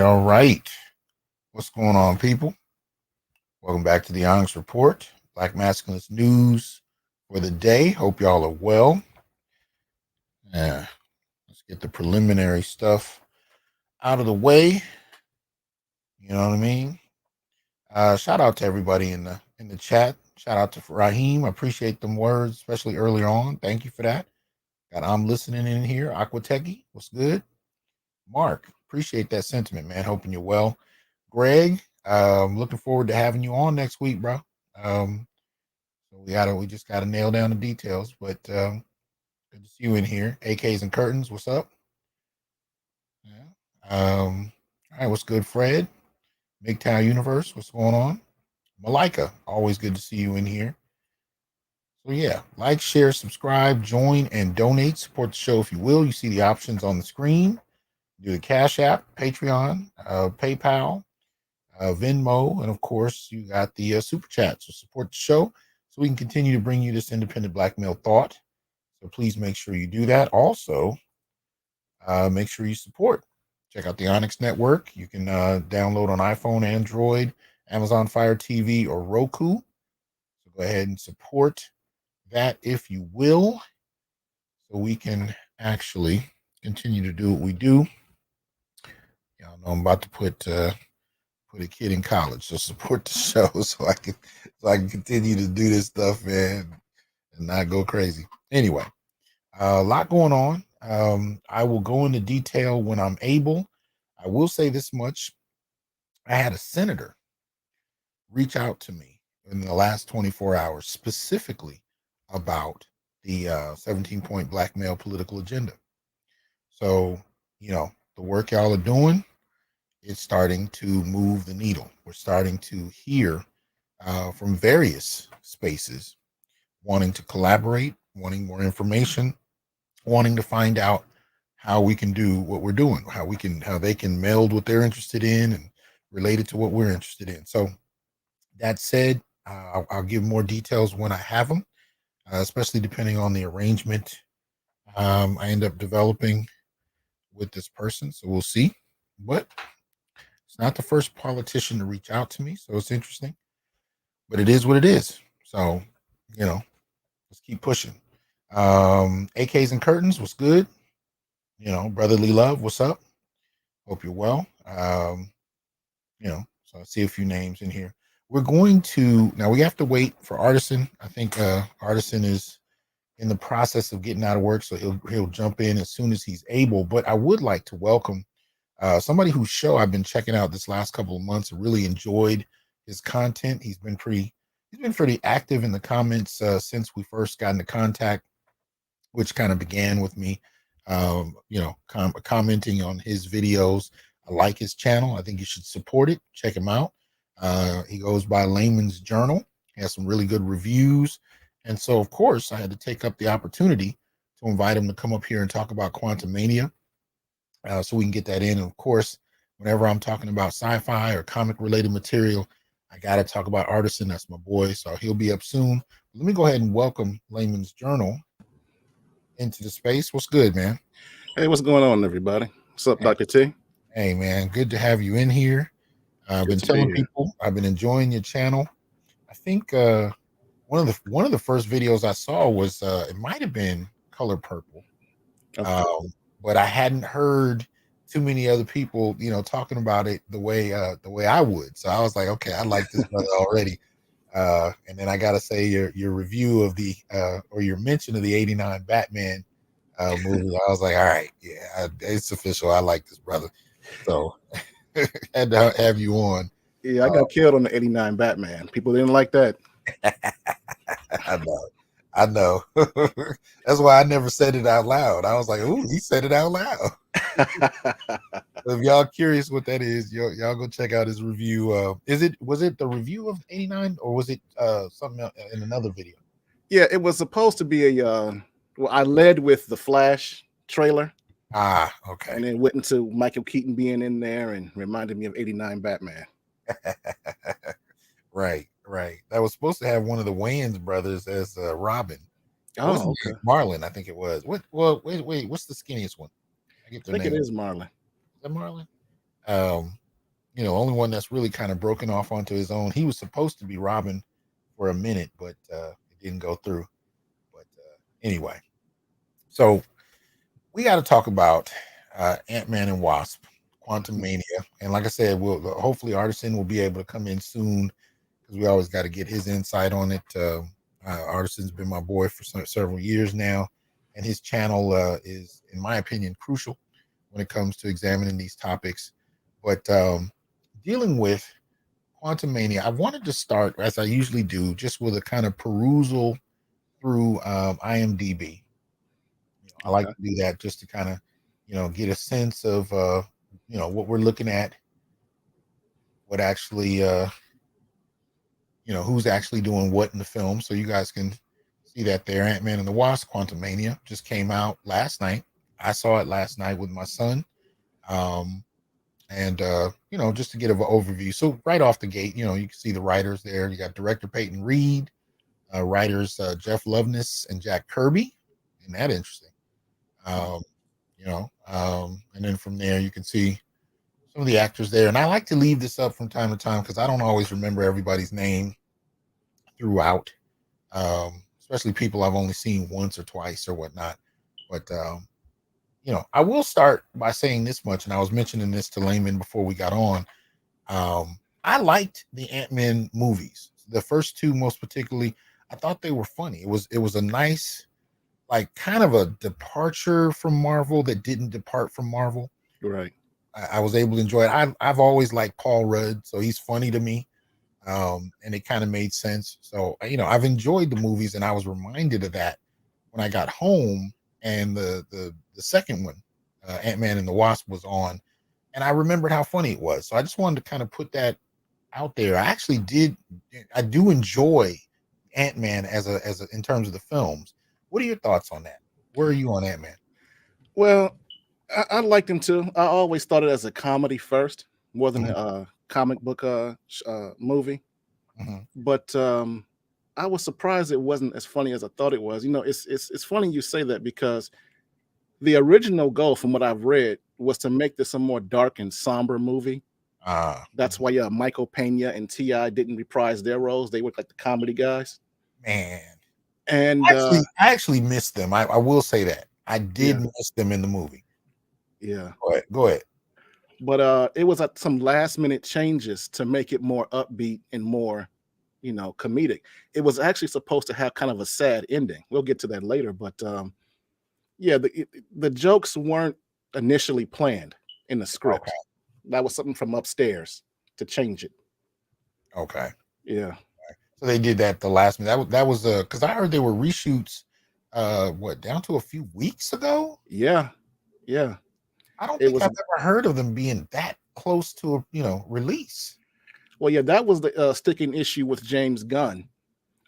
All right. What's going on, people? Welcome back to the Onyx Report, Black Masculinist news for the day. Hope y'all are well. Yeah, let's get the preliminary stuff out of the way. You know what I mean? Shout out to everybody in the chat. Shout out to Raheem. I appreciate them words, especially earlier on. Thank you for that. Got I'm listening in here. Aquateki, what's good? Mark, appreciate that sentiment, man. Hoping you're well. Greg, looking forward to having you on next week, bro. So we just gotta nail down the details, but good to see you in here. AKs and curtains, what's up? Yeah. All right, what's good, Fred? MGTOW Universe, what's going on? Malika, always good to see you in here. So yeah, like, share, subscribe, join, and donate. Support the show if you will. You see the options on the screen. Do the Cash App, Patreon, PayPal, Venmo, and of course, you got the Super Chat. So support the show so we can continue to bring you this independent black male thought. So please make sure you do that. Also, make sure you support. Check out the Onyx Network. You can download on iPhone, Android, Amazon Fire TV, or Roku. So go ahead and support that if you will, so we can actually continue to do what we do. Y'all know I'm about to put a kid in college, so support the show so I can continue to do this stuff, man, and not go crazy. Anyway, a lot going on. I will go into detail when I'm able. I will say this much. I had a senator reach out to me in the last 24 hours specifically about the 17-point black male political agenda. So, the work y'all are doing, it's starting to move the needle. We're starting to hear from various spaces wanting to collaborate, wanting more information, wanting to find out how we can do what we're doing, how they can meld what they're interested in and relate it to what we're interested in. So that said, I'll give more details when I have them, especially depending on the arrangement I end up developing with this person. So we'll see. But it's not the first politician to reach out to me, so it's interesting. But it is what it is. So, let's keep pushing. AKs and curtains, what's good? Brotherly love, what's up? Hope you're well. So I see a few names in here. We're going to now we have to wait for Artisan. I think Artisan is in the process of getting out of work, so he'll jump in as soon as he's able. But I would like to welcome somebody whose show I've been checking out this last couple of months. I really enjoyed his content. He's been pretty active in the comments since we first got into contact, which kind of began with me, commenting on his videos. I like his channel. I think you should support it. Check him out. He goes by Laymens Journal. He has some really good reviews. And so, of course, I had to take up the opportunity to invite him to come up here and talk about Quantumania, so we can get that in. And of course, whenever I'm talking about sci-fi or comic-related material, I got to talk about Artisan. That's my boy. So he'll be up soon. Let me go ahead and welcome Laymen's Journal into the space. What's good, man? Hey, what's going on, everybody? What's up, Dr. T? Hey, man, good to have you in here. I've been telling people I've been enjoying your channel. I think one of the first videos I saw was it might have been Color Purple, but I hadn't heard too many other people, talking about it the way I would. So I was like, okay, I like this brother already. And then I gotta say your review of the or your mention of the '89 Batman movie. I was like, all right, yeah, it's official. I like this brother. So had to have you on. Yeah, I got killed on the '89 Batman. People didn't like that. I know. That's why I never said it out loud. I was like, "Ooh, he said it out loud." So if y'all curious what that is, y'all go check out his review. Was it the review of '89 or was it something else in another video? Yeah, it was supposed to be a. Well, I led with the Flash trailer. Okay. And then went into Michael Keaton being in there and reminded me of '89 Batman. Right. That was supposed to have one of the Wayans brothers as Robin. Oh, okay. Marlon, I think it was. What? Well, wait. What's the skinniest one? I think it is Marlon. Is that Marlon? Only one that's really kind of broken off onto his own. He was supposed to be Robin for a minute, but it didn't go through. But anyway, so we got to talk about Ant-Man and Wasp, Quantumania, and like I said, hopefully Artisan will be able to come in soon because we always got to get his insight on it. Artisan's been my boy for several years now, and his channel is, in my opinion, crucial when it comes to examining these topics. But dealing with Quantumania, I wanted to start, as I usually do, just with a kind of perusal through IMDb. I like to do that just to kind of, get a sense of, what we're looking at, what actually, who's actually doing what in the film. So you guys can see that there. Ant-Man and the Wasp, Quantumania just came out last night. I saw it last night with my son. And just to get an overview. So right off the gate, you can see the writers there. You got director Peyton Reed, writers Jeff Loveness and Jack Kirby. Isn't that interesting? And then from there you can see some of the actors there. And I like to leave this up from time to time because I don't always remember everybody's name throughout, especially people I've only seen once or twice or whatnot. But I will start by saying this much, and I was mentioning this to Laymen before we got on. I liked the Ant-Man movies. The first two, most particularly, I thought they were funny. It was a nice, like, kind of a departure from Marvel that didn't depart from Marvel. Right. I was able to enjoy it. I've always liked Paul Rudd, so he's funny to me, and it kind of made sense. So I've enjoyed the movies, and I was reminded of that when I got home and the second one, Ant-Man and the Wasp, was on, and I remembered how funny it was. So I just wanted to kind of put that out there. I do enjoy Ant-Man as a in terms of the films. What are your thoughts on that? Where are you on Ant-Man? Well, I liked him too. I always thought it as a comedy first, more than Mhm, a comic book movie. mhm. But I was surprised it wasn't as funny as I thought it was. It's funny you say that because the original goal, from what I've read, was to make this a more dark and somber movie. That's Mhm. why Michael Pena and Ti didn't reprise their roles. They were like the comedy guys. Man, And I actually missed them. I will say that I did yeah, miss them in the movie. yeah. Go ahead. Go ahead. But it was some last minute changes to make it more upbeat and more, comedic. It was actually supposed to have kind of a sad ending. We'll get to that later, but yeah, the jokes weren't initially planned in the Okay. script. That was something from upstairs to change it. Okay. Yeah, So they did that the last minute. That was because I heard they were reshoots. What, down to a few weeks ago? yeah, yeah. I don't It think was I've ever heard of them being that close to a release. well, yeah. That was the sticking issue with James Gunn.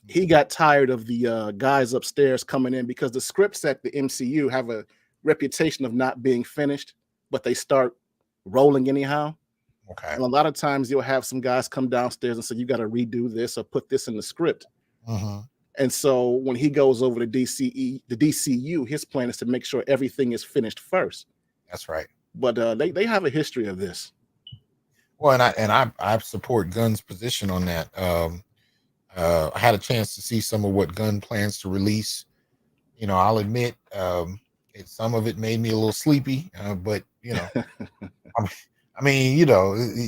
He got tired of the guys upstairs coming in because the scripts at the MCU have a reputation of not being finished, but they start rolling anyhow. Okay. And a lot of times you'll have some guys come downstairs and say, you got to redo this or put this in the script. Hmm. And so when he goes over to the DCU, his plan is to make sure everything is finished first. That's right. But they have a history of this. Well, and I support Gunn's position on that. I had a chance to see some of what Gunn plans to release. I'll admit, some of it made me a little sleepy, but I I mean,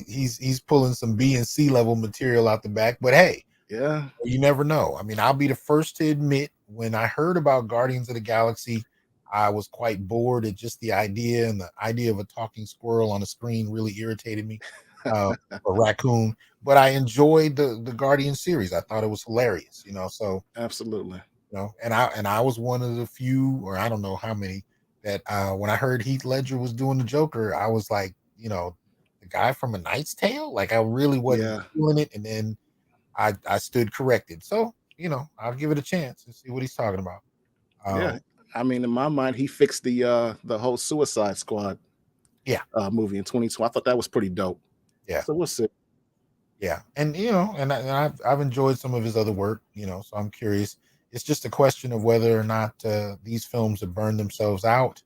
he's pulling some B and C level material out the back. But hey, Yeah, you never know. I mean, I'll be the first to admit, when I heard about Guardians of the Galaxy, I was quite bored at just the idea, and the idea of a talking squirrel on a screen really irritated me, a raccoon. But I enjoyed the Guardian series. I thought it was hilarious. So absolutely. and I was one of the few, or I don't know how many, that when I heard Heath Ledger was doing the Joker, I was like, the guy from A Knight's Tale. Like, I really wasn't Yeah, feeling it, and then I stood corrected. So I'll give it a chance and see what he's talking about. yeah. Um, I mean, in my mind, he fixed the whole Suicide Squad yeah, movie in 2020. I thought that was pretty dope. yeah, So we'll see. yeah, and I've enjoyed some of his other work. So I'm curious. It's just a question of whether or not these films have burned themselves out.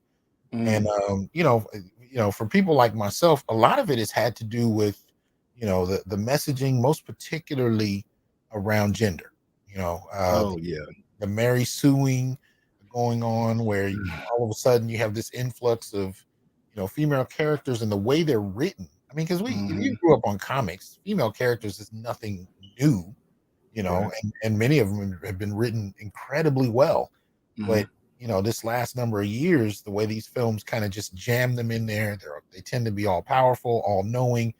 And Mm. for people like myself, a lot of it has had to do with the messaging, most particularly around gender. Oh yeah. The Mary suing going on, where all of a sudden you have this influx of female characters, and the way they're written. I mean, because if you Hmm. grew up on comics, female characters is nothing new, Right. and many of them have been written incredibly well. Hmm. But this last number of years, the way these films kind of just jam them in there, they tend to be all powerful, all knowing,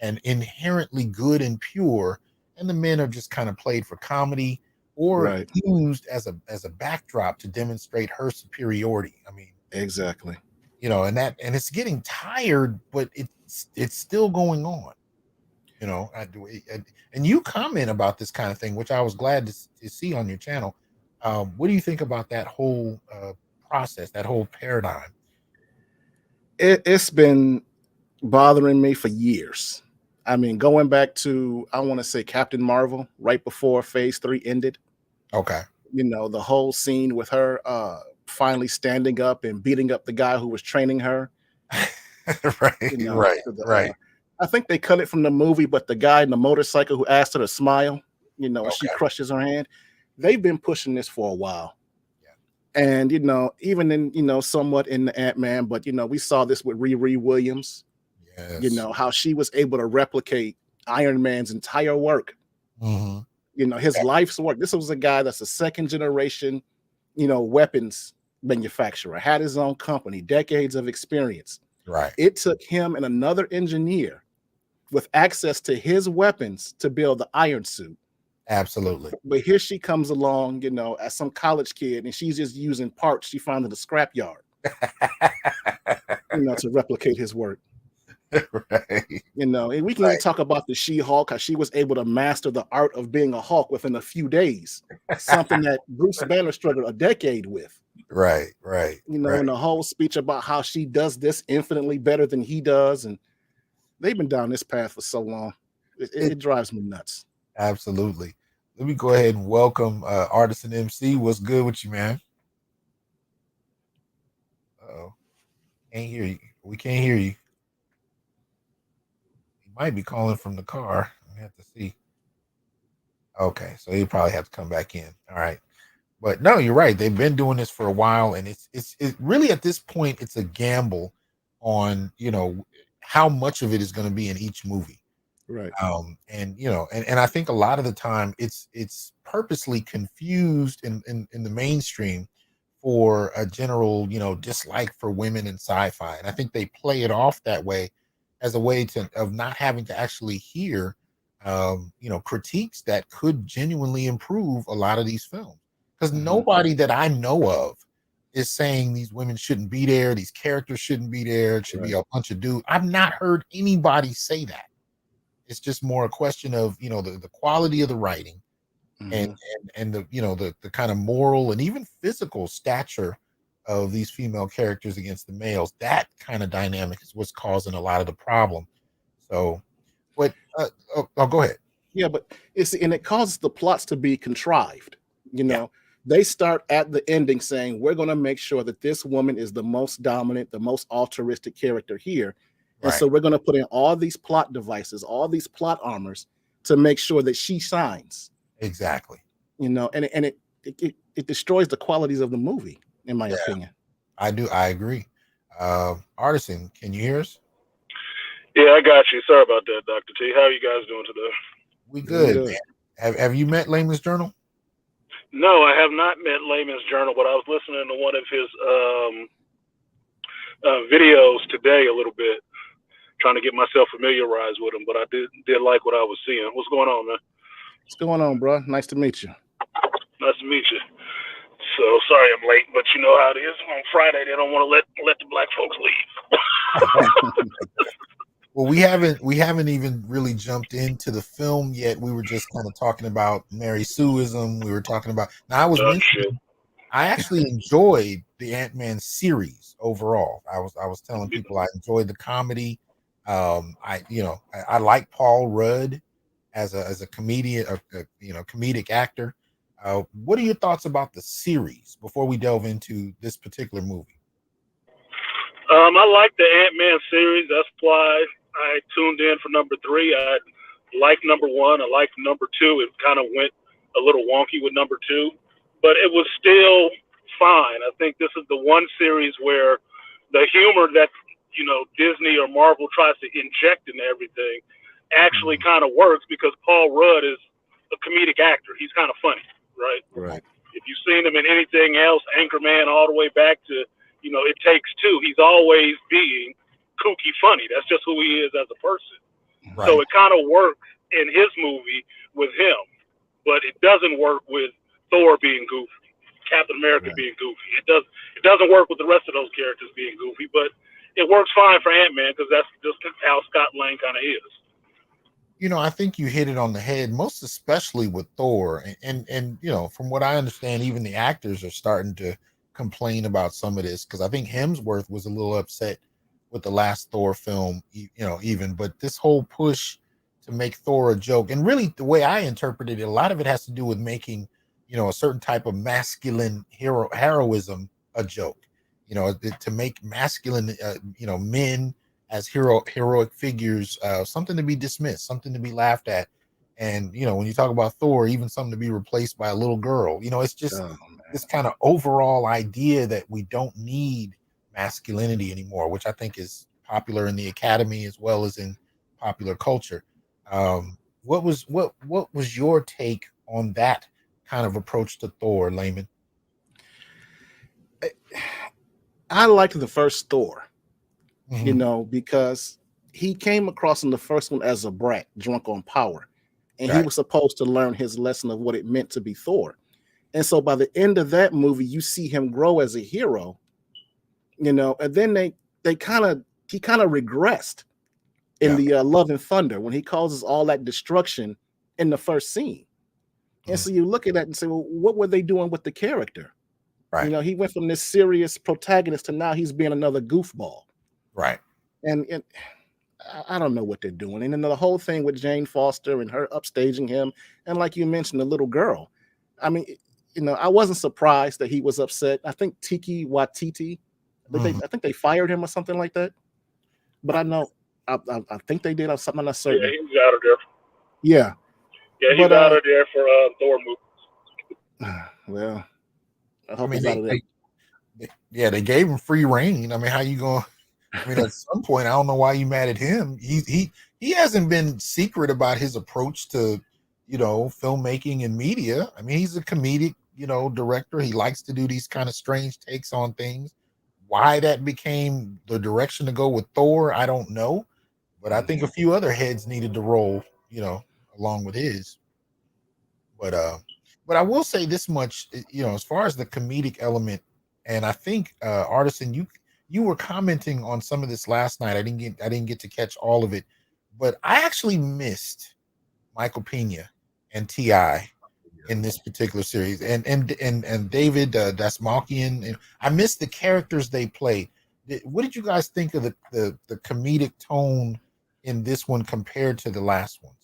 and inherently good and pure. And the men are just kind of played for comedy, or Right. used as a backdrop to demonstrate her superiority. I mean, Exactly. and it's getting tired, but it's still going on. I do, and you comment about this kind of thing, which I was glad to see on your channel. What do you think about that whole process, that whole paradigm? It's been bothering me for years. I mean, going back to, I want to say, Captain Marvel, right before Phase 3 ended. Okay. The whole scene with her finally standing up and beating up the guy who was training her. Right, right, right. I think they cut it from the movie, but the guy in the motorcycle who asked her to smile, and she Okay. crushes her hand. They've been pushing this for a while. Yeah. And even in somewhat in the Ant-Man, but we saw this with Riri Williams, Yes. how she was able to replicate Iron Man's entire work, Hmm. his life's work. This was a guy that's a second generation, weapons manufacturer, had his own company, decades of experience. Right. It took him and another engineer with access to his weapons to build the Iron Suit. Absolutely. But here she comes along, as some college kid, and she's just using parts she found in the scrapyard, to replicate his work. Right. And we can even Right. talk about the She-Hulk, how she was able to master the art of being a Hulk within a few days, something that Bruce Banner struggled a decade with. Right. Right. Right. And the whole speech about how she does this infinitely better than he does, and they've been down this path for so long. It drives me nuts. Absolutely. Let me go ahead and welcome Artisan MC. What's good with you, man? Uh-oh. Can't hear you. We can't hear you. He might be calling from the car. We have to see. Okay, so he probably have to come back in. All right. But no, you're right. They've been doing this for a while, and it's really at this point it's a gamble on how much of it is going to be in each movie. Right. And I think a lot of the time it's purposely confused in the mainstream for a general dislike for women in sci-fi, and I think they play it off that way as a way of not having to actually hear critiques that could genuinely improve a lot of these films, because nobody that I know of is saying these women shouldn't be there, these characters shouldn't be there, it should be a bunch of dudes. I've not heard anybody say that. It's just more a question of the quality of the writing and the kind of moral and even physical stature of these female characters against the males. That kind of dynamic is what's causing a lot of the problem. So, but go ahead. Yeah, but it causes the plots to be contrived. Yeah. They start at the ending saying, we're going to make sure that this woman is the most dominant, the most altruistic character here. And so we're going to put in all these plot devices, all these plot armors to make sure that she shines. Exactly. And it destroys the qualities of the movie, in my opinion. I agree. Artisan, can you hear us? Yeah, I got you. Sorry about that, Dr. T. How are you guys doing today? We good, man. Have you met Laymens Journal? No, I have not met Laymens Journal, but I was listening to one of his videos today a little bit, trying to get myself familiarized with him, but I did like what I was seeing. What's going on, man? What's going on, bro? Nice to meet you. Nice to meet you. So sorry I'm late, but you know how it is. On Friday, they don't want to let the black folks leave. Well, we haven't even really jumped into the film yet. We were just kind of talking about Mary Sueism. We were talking about. Now I actually enjoyed the Ant-Man series overall. I was telling people I enjoyed the comedy. I like Paul Rudd as a comedian, comedic actor. What are your thoughts about the series before we delve into this particular movie? I like the Ant-Man series. That's why I tuned in for number 3. I liked number 1. I liked number 2. It kind of went a little wonky with number 2, but it was still fine. I think this is the one series where the humor that Disney or Marvel tries to inject into everything actually kind of works, because Paul Rudd is a comedic actor. He's kind of funny, right? Right. If you've seen him in anything else, Anchorman all the way back to It Takes Two, he's always being kooky funny. That's just who he is as a person. Right. So it kind of works in his movie with him, but it doesn't work with Thor being goofy, Captain America being goofy. It doesn't work with the rest of those characters being goofy, but it works fine for Ant-Man because that's just how Scott Lang kind of is. I think you hit it on the head, most especially with Thor. And from what I understand, even the actors are starting to complain about some of this, because I think Hemsworth was a little upset with the last Thor film, but this whole push to make Thor a joke, and really the way I interpreted it, a lot of it has to do with making, a certain type of masculine heroism a joke, to make masculine, men as heroic figures, something to be dismissed, something to be laughed at. And when you talk about Thor, even something to be replaced by a little girl, it's just this kind of overall idea that we don't need masculinity anymore, which I think is popular in the academy as well as in popular culture. What was your take on that kind of approach to Thor, Laymen? I liked the first Thor, because he came across in the first one as a brat, drunk on power. and he was supposed to learn his lesson of what it meant to be Thor. And so by the end of that movie, you see him grow as a hero, you know, and then he kind of regressed in the Love and Thunder when he causes all that destruction in the first scene. And so you look at that and say, well, what were they doing with the character? Right. You know, he went from this serious protagonist to now he's being another goofball. Right. And I don't know what they're doing. And then the whole thing with Jane Foster and her upstaging him. And like you mentioned, the little girl. I mean, you know, I wasn't surprised that he was upset. I think Tiki Watiti, I think they fired him or something like that. But I know, I think they did. I'm not certain. Yeah, he's out of there. Yeah. Yeah, he's out of there for Thor movie. Well, I hope he's out of there. They gave him free reign. I mean, how you going? I mean, at some point, I don't know why you mad at him. He hasn't been secret about his approach to, you know, filmmaking and media. I mean, he's a comedic, you know, director. He likes to do these kind of strange takes on things. Why that became the direction to go with Thor, I don't know. But I think a few other heads needed to roll, you know, along with his. But I will say this much, you know, as far as the comedic element, and I think Artisan, you were commenting on some of this last night. I didn't get to catch all of it, but I actually missed Michael Pena and T.I. in this particular series, and David Dasmalkian. And I missed the characters they played. What did you guys think of the comedic tone in this one compared to the last ones?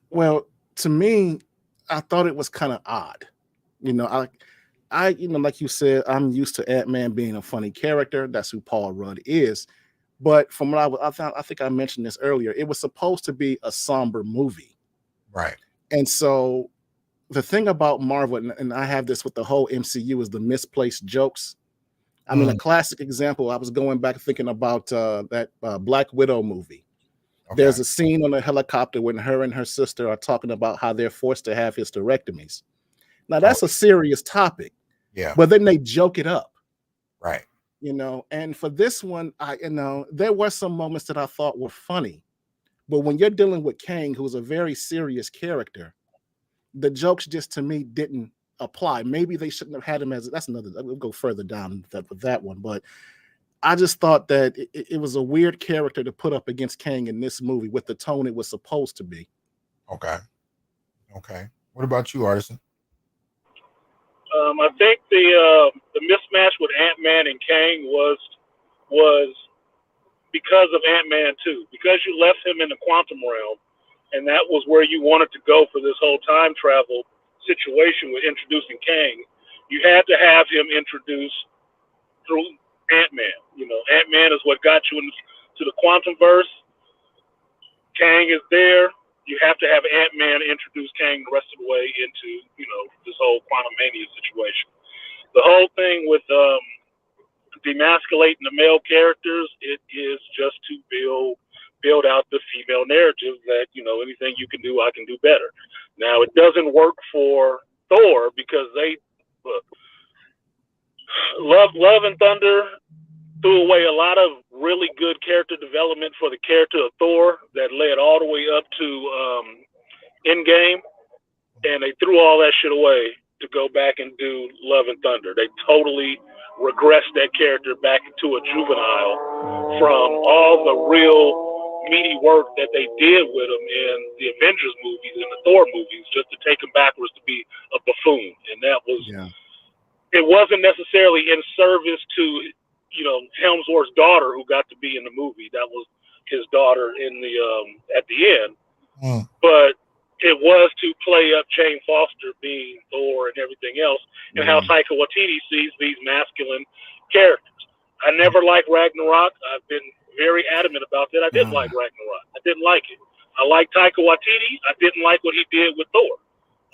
Well, to me, I thought it was kind of odd. You know, I you know, like you said, I'm used to Ant-Man being a funny character. That's who Paul Rudd is. But from what I think I mentioned this earlier, it was supposed to be a somber movie. Right. And so the thing about Marvel, and I have this with the whole MCU, is the misplaced jokes. I mean, a classic example, I was going back thinking about that Black Widow movie. Okay. There's a scene on a helicopter when her and her sister are talking about how they're forced to have hysterectomies. Now, that's a serious topic. Yeah. But then they joke it up. Right. You know, and for this one, there were some moments that I thought were funny. But when you're dealing with Kang, who's a very serious character, the jokes just to me didn't apply. Maybe they shouldn't have had him as, that's another, we'll go further down with that one. But I just thought that it was a weird character to put up against Kang in this movie with the tone it was supposed to be. Okay. What about you, Artisan? I think the mismatch with Ant-Man and Kang was because of Ant-Man 2, because you left him in the quantum realm, and that was where you wanted to go for this whole time travel situation with introducing Kang. You had to have him introduced through Ant-Man. You know, Ant-Man is what got you into the quantum verse. Kang is there. You have to have Ant-Man introduce Kang the rest of the way into, you know, this whole Quantumania situation. The whole thing with demasculating the male characters, it is just to build out the female narrative that, you know, anything you can do, I can do better. Now, it doesn't work for Thor because they Love and Thunder threw away a lot of really good character development for the character of Thor that led all the way up to Endgame, and they threw all that shit away to go back and do Love and Thunder. They totally regressed that character back into a juvenile from all the real meaty work that they did with him in the Avengers movies and the Thor movies, just to take him backwards to be a buffoon. And that was, it wasn't necessarily in service to, you know, Hemsworth's daughter who got to be in the movie. That was his daughter in the at the end. But it was to play up Jane Foster being Thor and everything else, and how Taika Waititi sees these masculine characters. I never liked Ragnarok. I've been very adamant about that. I didn't like Ragnarok. I didn't like it. I like Taika Waititi. I didn't like what he did with Thor.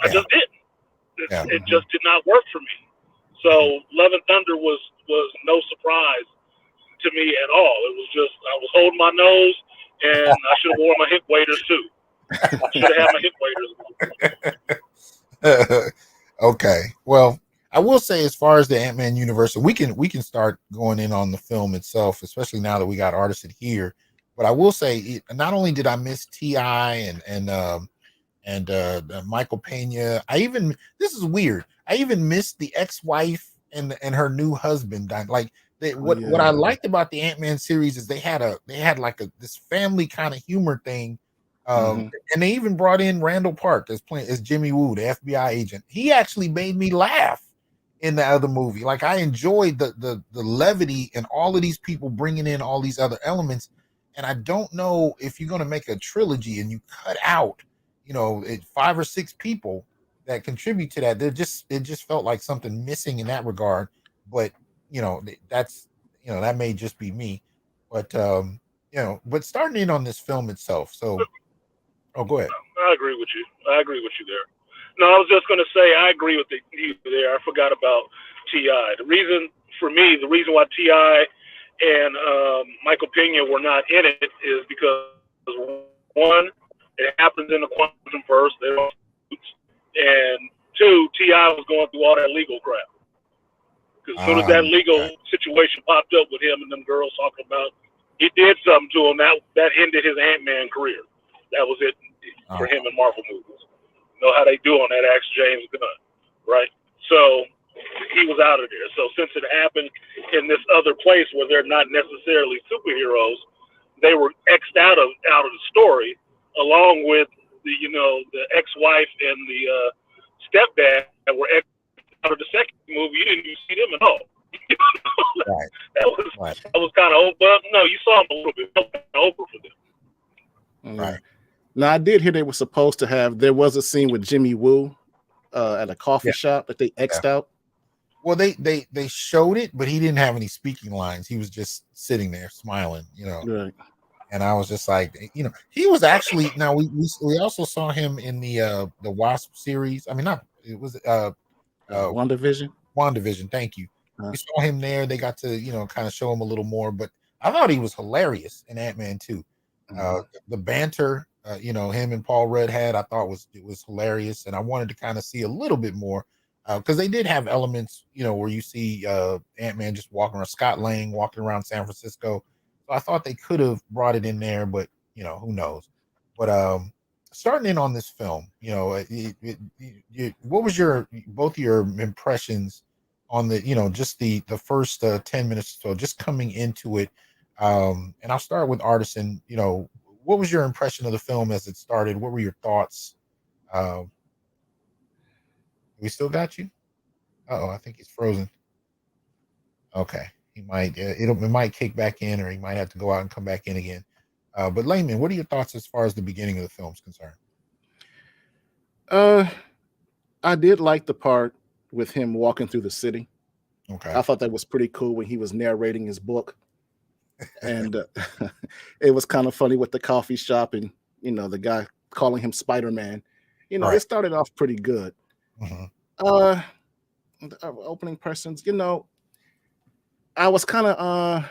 I just didn't. It just did not work for me. So Love and Thunder was no surprise to me at all. It was just, I was holding my nose, and I should have worn my hip waders too. I should have had my hip waders. Okay. Well, I will say, as far as the Ant-Man universe, we can start going in on the film itself, especially now that we got Artisan here. But I will say, not only did I miss T.I. and Michael Pena. This is weird. I even missed the ex-wife and her new husband. Like what I liked about the Ant-Man series is they had like this family kind of humor thing. And they even brought in Randall Park as Jimmy Woo, the FBI agent. He actually made me laugh in the other movie. Like I enjoyed the levity and all of these people bringing in all these other elements. And I don't know if you're going to make a trilogy and you cut out 5 or 6 people that contribute to that. It just felt like something missing in that regard. But that's that may just be me. But but starting in on this film itself. So, go ahead. I agree with you. There. No, I was just going to say I agree with you there. I forgot about T.I. The reason why T.I. and Michael Pena were not in it is because one, it happens in the quantum verse, and two, T.I. was going through all that legal crap. Because as soon as that legal situation popped up with him and them girls talking about he did something to him, that ended his Ant-Man career. That was it for him in Marvel movies. You know how they do on that Axe James Gunn, right? So he was out of there. So since it happened in this other place where they're not necessarily superheroes, they were X'd out of the story, along with the ex-wife and the stepdad that were X'd out of the second movie. You didn't even see them at all. That was kind of old, but no, you saw them a little bit over for them. Right. Now I did hear they were supposed to have. There was a scene with Jimmy Woo at a coffee shop that they X'd out. Well, they showed it, but he didn't have any speaking lines. He was just sitting there smiling, Right. And I was just like, he was actually. Now we also saw him in the Wasp series. I mean, not it was WandaVision. WandaVision. Thank you. We saw him there. They got to kind of show him a little more, but I thought he was hilarious in Ant-Man 2. The banter, him and Paul Rudd had, I thought it was hilarious, and I wanted to kind of see a little bit more because they did have elements, where you see Ant-Man just walking around, Scott Lang walking around San Francisco. So I thought they could have brought it in there, but who knows? But starting in on this film, what was both of your impressions on the just the first 10 minutes or so, just coming into it? And I'll start with Artisan. What was your impression of the film as it started? What were your thoughts? We still got you? I think he's frozen. Okay, he might it might kick back in, or he might have to go out and come back in again. But Laymen, what are your thoughts as far as the beginning of the film is concerned? I did like the part with him walking through the city. Okay, I thought that was pretty cool when he was narrating his book. And it was kind of funny with the coffee shop and the guy calling him Spider-Man. It started off pretty good. The opening persons, I was kind of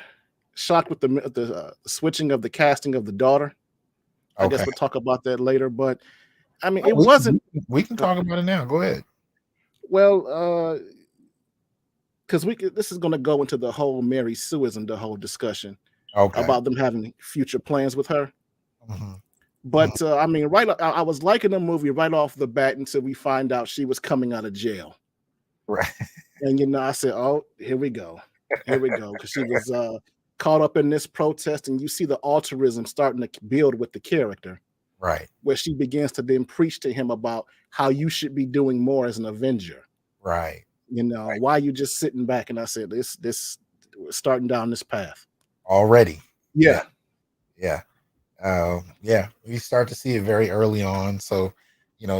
shocked with the switching of the casting of the daughter. I guess we'll talk about that later, but I mean, we can talk about it now. Go ahead. Well, because this is going to go into the whole Mary Sueism, the whole discussion about them having future plans with her. But I mean, I was liking the movie right off the bat until we find out she was coming out of jail. Right. And I said, "Oh, here we go, because she was caught up in this protest, and you see the altruism starting to build with the character, right? Where she begins to then preach to him about how you should be doing more as an Avenger, right? Why you just sitting back?" And I said, "This starting down this path already." Yeah. We start to see it very early on. So,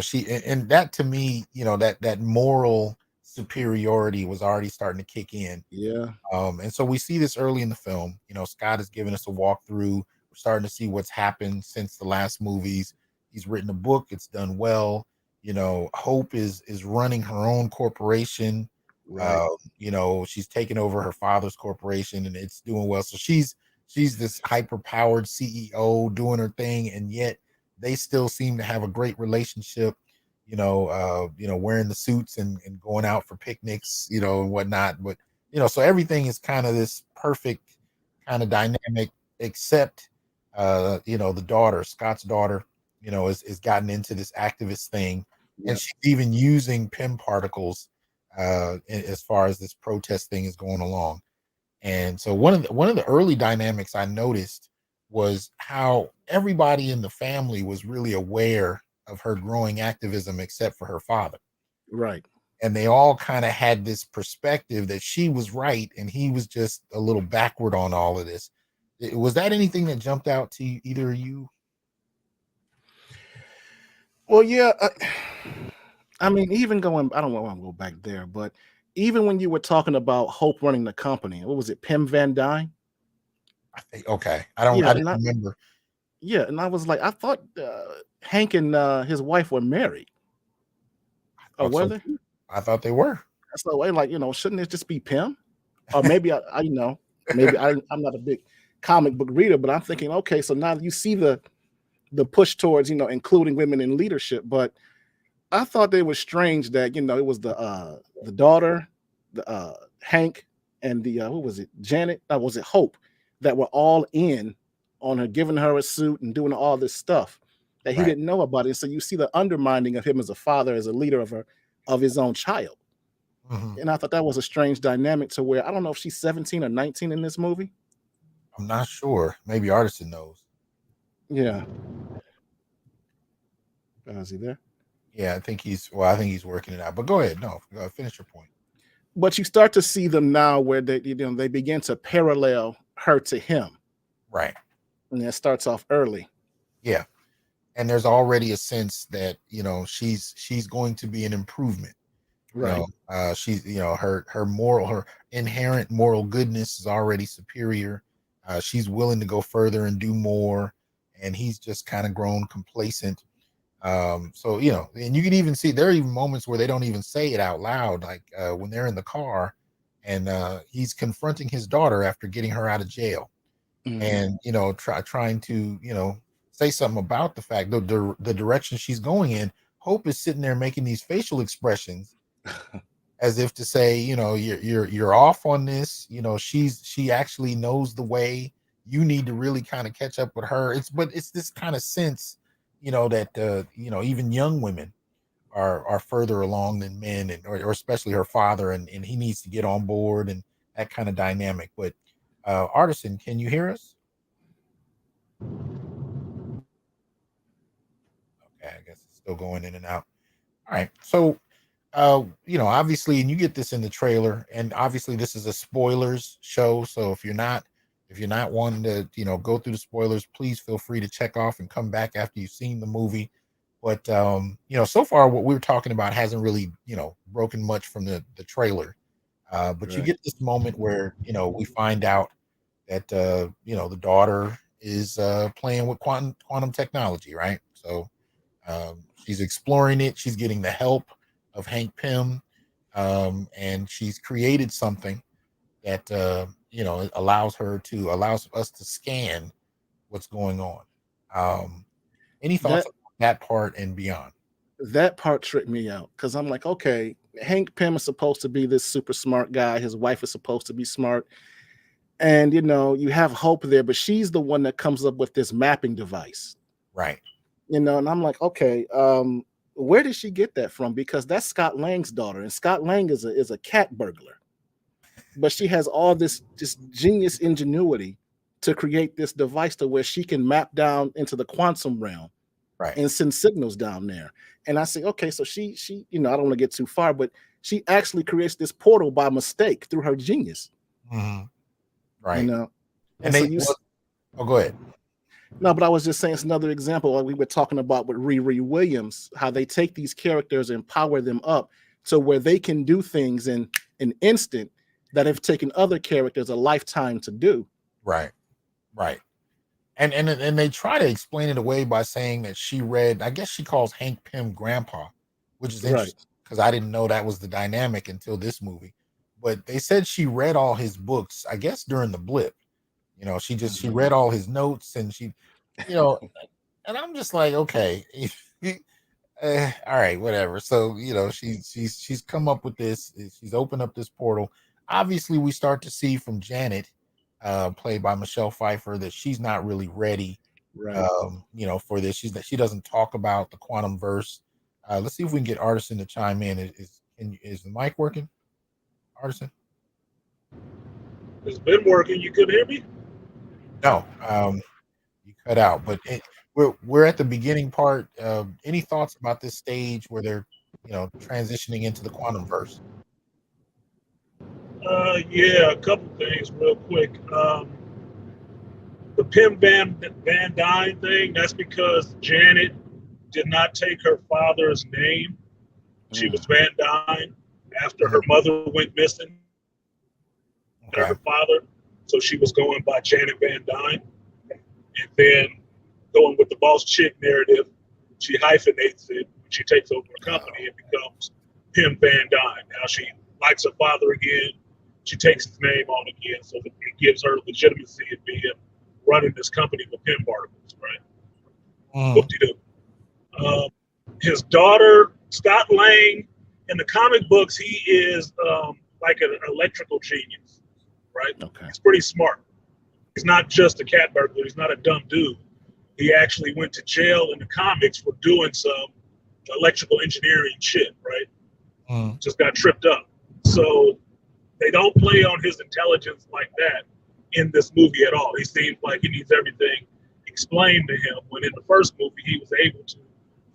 she and that to me, that moral superiority was already starting to kick in. Yeah. And so we see this early in the film. Scott has given us a walkthrough. We're starting to see what's happened since the last movies. He's written a book. It's done well. Hope is running her own corporation. Right. She's taken over her father's corporation and it's doing well. So she's this hyper-powered CEO doing her thing, and yet they still seem to have a great relationship, wearing the suits and going out for picnics, and whatnot. But, so everything is kind of this perfect kind of dynamic, except the daughter, Scott's daughter, is gotten into this activist thing, and Yep. she's even using PIM particles as far as this protest thing is going along. And so one of the early dynamics I noticed was how everybody in the family was really aware of her growing activism except for her father. Right. And they all kind of had this perspective that she was right and he was just a little backward on all of this. Was that anything that jumped out to either of you? Well, yeah. I mean, even going, I don't want to go back there, but even when you were talking about Hope running the company, what was it, Pim Van Dyne? I think okay. I Yeah, didn't remember. yeah, and I was like, I thought Hank and his wife were married, or Thought were so they? too. I thought they were. That's the way, like, shouldn't it just be Pim? Or maybe maybe I'm not a big comic book reader, but I'm thinking, okay, so now you see the push towards including women in leadership, but I thought it was strange that it was the daughter, the Hank, and the what was it, Janet? Was it Hope, that were all in on her, giving her a suit and doing all this stuff that he Right. didn't know about it. So you see the undermining of him as a father, as a leader of his own child. Mhm. And I thought that was a strange dynamic to where I don't know if she's 17 or 19 in this movie. I'm not sure. Maybe Artisan knows. Yeah. Is he there? Yeah, I think he's working it out. But go ahead. No, finish your point. But you start to see them now where they begin to parallel her to him. Right. And that starts off early. Yeah. And there's already a sense that, she's going to be an improvement. Right. She's, her inherent moral goodness is already superior. She's willing to go further and do more. And he's just kind of grown complacent. So, and you can even see there are even moments where they don't even say it out loud, like when they're in the car and he's confronting his daughter after getting her out of jail. And trying to say something about the fact the direction she's going in. Hope is sitting there making these facial expressions as if to say, you're off on this. She actually knows the way. You need to really kind of catch up with her. It's this kind of sense, that even young women are further along than men, and or especially her father, and he needs to get on board and that kind of dynamic. But Artisan, can you hear us? Okay, I guess it's still going in and out. All right. So obviously, and you get this in the trailer, and obviously this is a spoilers show. So if you're not wanting to, go through the spoilers, please feel free to check off and come back after you've seen the movie. But so far what we were talking about hasn't really, broken much from the trailer. But you Right. get this moment where, we find out that the daughter is playing with quantum technology, right? So she's exploring it. She's getting the help of Hank Pym, and she's created something that allows us to scan what's going on. Any thoughts That on that part and beyond? that part tripped me out because I'm like, okay, Hank Pym is supposed to be this super smart guy. His wife is supposed to be smart. And you have Hope there, but she's the one that comes up with this mapping device. Right. And I'm like, okay, where did she get that from? Because that's Scott Lang's daughter, and Scott Lang is a cat burglar. But she has all this just genius ingenuity to create this device to where she can map down into the quantum realm Right. and send signals down there. And I say, okay, so she I don't want to get too far, but she actually creates this portal by mistake through her genius. Mhm. You Right. know, And and so go ahead. no, but I was just saying it's another example like we were talking about with Riri Williams, how they take these characters and power them up to where they can do things in an instant that have taken other characters a lifetime to do. Right. Right. And they try to explain it away by saying that she read, I guess she calls Hank Pym grandpa, which is Right. interesting because I didn't know that was the dynamic until this movie. But they said she read all his books, I guess during the blip. She read all his notes, and you know, and I'm just like, okay, all right, whatever. So she's come up with this. She's opened up this portal. Obviously, we start to see from Janet, played by Michelle Pfeiffer, that she's not really ready. Right. For this. She doesn't talk about the quantum verse. Let's see if we can get Artisan to chime in. Is the mic working, Artisan? It's been working. You couldn't hear me? No, you cut out. But we're at the beginning part. Any thoughts about this stage where they're transitioning into the quantum verse? Yeah, a couple things real quick. The Pim Van Dyne thing, that's because Janet did not take her father's name. She was Van Dyne after her mother went missing. Okay. Her father, so she was going by Janet Van Dyne. And then going with the boss chick narrative, she hyphenates it. She takes over a company and becomes Pim Van Dyne. Now she likes her father again. She takes his name on again, so that it gives her legitimacy of being running this company with Pim particles, right? Whoop-de-doo. His daughter, Scott Lang, in the comic books, he is like an electrical genius, right? Okay. He's pretty smart. He's not just a cat burglar. He's not a dumb dude. He actually went to jail in the comics for doing some electrical engineering shit, right? Just got tripped up. So they don't play on his intelligence like that in this movie at all. He seems like he needs everything explained to him, when in the first movie he was able to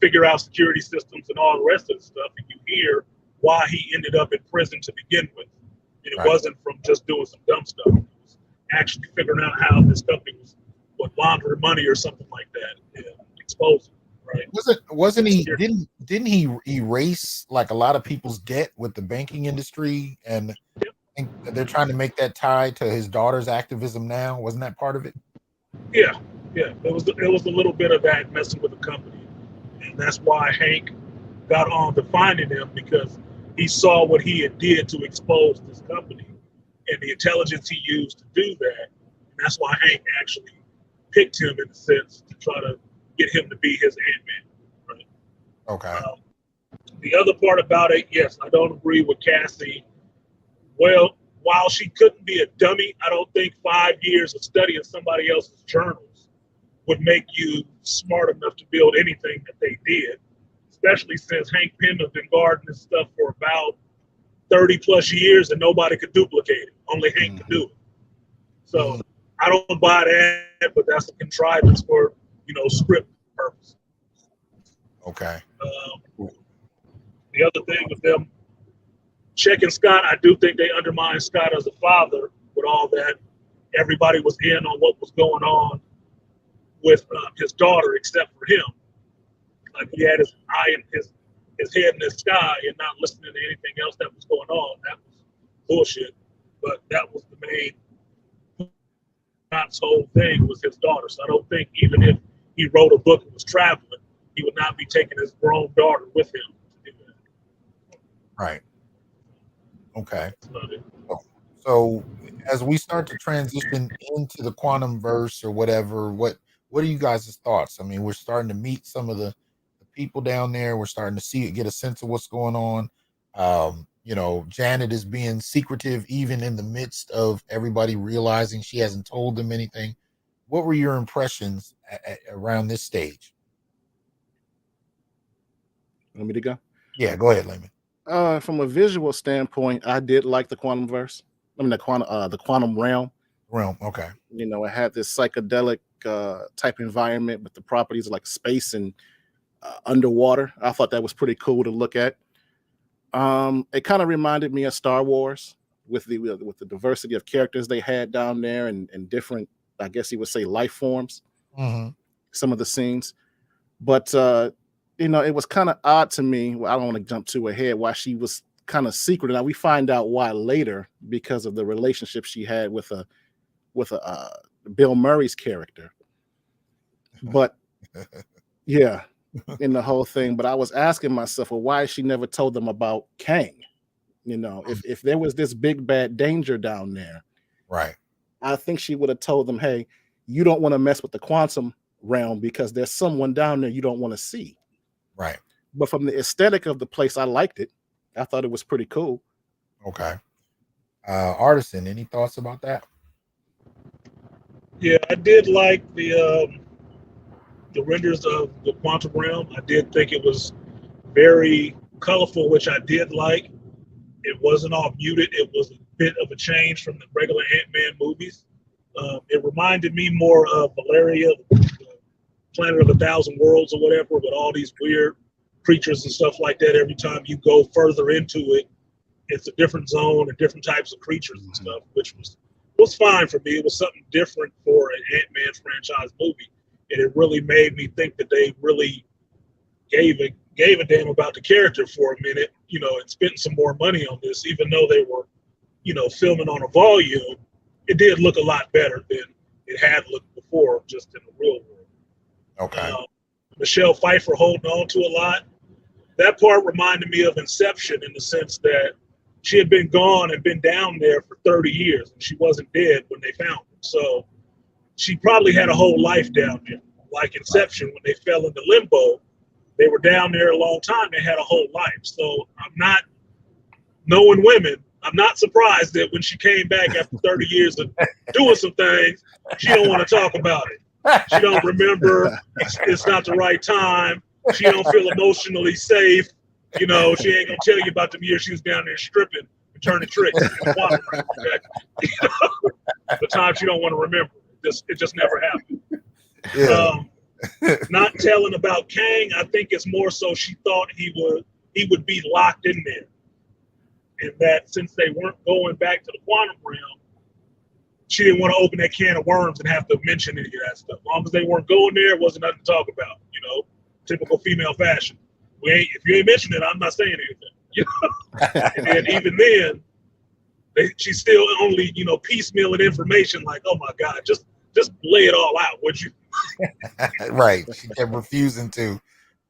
figure out security systems and all the rest of the stuff, and you hear why he ended up in prison to begin with. And it wasn't from just doing some dumb stuff. It was actually figuring out how this company was laundering money or something like that, and exposing, right? Wasn't he? Didn't he erase like a lot of people's debt with the banking industry? And I think they're trying to make that tie to his daughter's activism now. Wasn't that part of it? Yeah. It was a little bit of that messing with the company, and that's why Hank got on to finding him, because he saw what he had did to expose this company and the intelligence he used to do that. And that's why Hank actually picked him, in a sense, to try to get him to be his Ant-Man. Right? Okay. The other part about it, yes, I don't agree with Cassie. Well, while she couldn't be a dummy, I don't think 5 years of studying somebody else's journals would make you smart enough to build anything that they did, especially since Hank Pym has been guarding this stuff for about 30 plus years and nobody could duplicate it. Only Hank could do it. So I don't buy that, but that's a contrivance for, script purpose. Okay. The other thing with them checking Scott, I do think they undermined Scott as a father with all that. Everybody was in on what was going on with his daughter, except for him. Like, he had his eye and his head in the sky and not listening to anything else that was going on. That was bullshit. But that was the main, Scott's whole thing was his daughter. So I don't think, even if he wrote a book and was traveling, he would not be taking his grown daughter with him to do that. Right. Okay. So as we start to transition into the quantum verse or whatever, what are you guys' thoughts? I mean, we're starting to meet some of the people down there. We're starting to get a sense of what's going on. Janet is being secretive even in the midst of everybody realizing she hasn't told them anything. What were your impressions around this stage? Want me to go? Yeah, go ahead, Laymen. From a visual standpoint, I did like the quantum verse. I mean, the quantum realm. Okay. It had this psychedelic type environment with the properties of like space and underwater. I thought that was pretty cool to look at. It kind of reminded me of Star Wars with the diversity of characters they had down there and different, I guess you would say, life forms. Some of the scenes, but it was kind of odd to me. Well, I don't want to jump too ahead. Why she was kind of secret. Now we find out why later, because of the relationship she had with Bill Murray's character. But yeah, in the whole thing. But I was asking myself, well, why she never told them about Kang? If there was this big bad danger down there, right? I think she would have told them, hey, you don't want to mess with the quantum realm because there's someone down there you don't want to see. Right. But from the aesthetic of the place, I liked it. I thought it was pretty cool. Okay. Artisan, any thoughts about that? Yeah, I did like the the renders of the quantum realm. I did think it was very colorful, which I did like. It wasn't all muted. It was a bit of a change from the regular Ant-Man movies. It reminded me more of Valeria, the Planet of a Thousand Worlds or whatever, with all these weird creatures and stuff like that. Every time you go further into it, it's a different zone and different types of creatures and stuff, which was fine for me. It was something different for an Ant-Man franchise movie. And it really made me think that they really gave a damn about the character for a minute, you know, and spent some more money on this, even though they were, you know, filming on a volume. It did look a lot better than it had looked before, just in the real world. Okay. Michelle Pfeiffer holding on to a lot. That part reminded me of Inception in the sense that she had been gone and been down there for 30 years, and she wasn't dead when they found her. So she probably had a whole life down there. Like Inception, when they fell into limbo, they were down there a long time. They had a whole life. So I'm not knowing women. I'm not surprised that when she came back after 30 years of doing some things, she don't want to talk about it. She don't remember. It's not the right time. She don't feel emotionally safe. You know, she ain't gonna tell you about the years she was down there stripping and turning tricks. The time she don't want to remember. It just never happened. Yeah. Not telling about Kang, I think it's more so she thought he would be locked in there. And that since they weren't going back to the quantum realm, she didn't want to open that can of worms and have to mention any of that stuff. As long as they weren't going there, it wasn't nothing to talk about, you know, typical female fashion. If you ain't mentioning it, I'm not saying anything. You know? And then even then, she's still only, you know, piecemealing information like, oh my God, just lay it all out, would you? Right. She kept refusing to,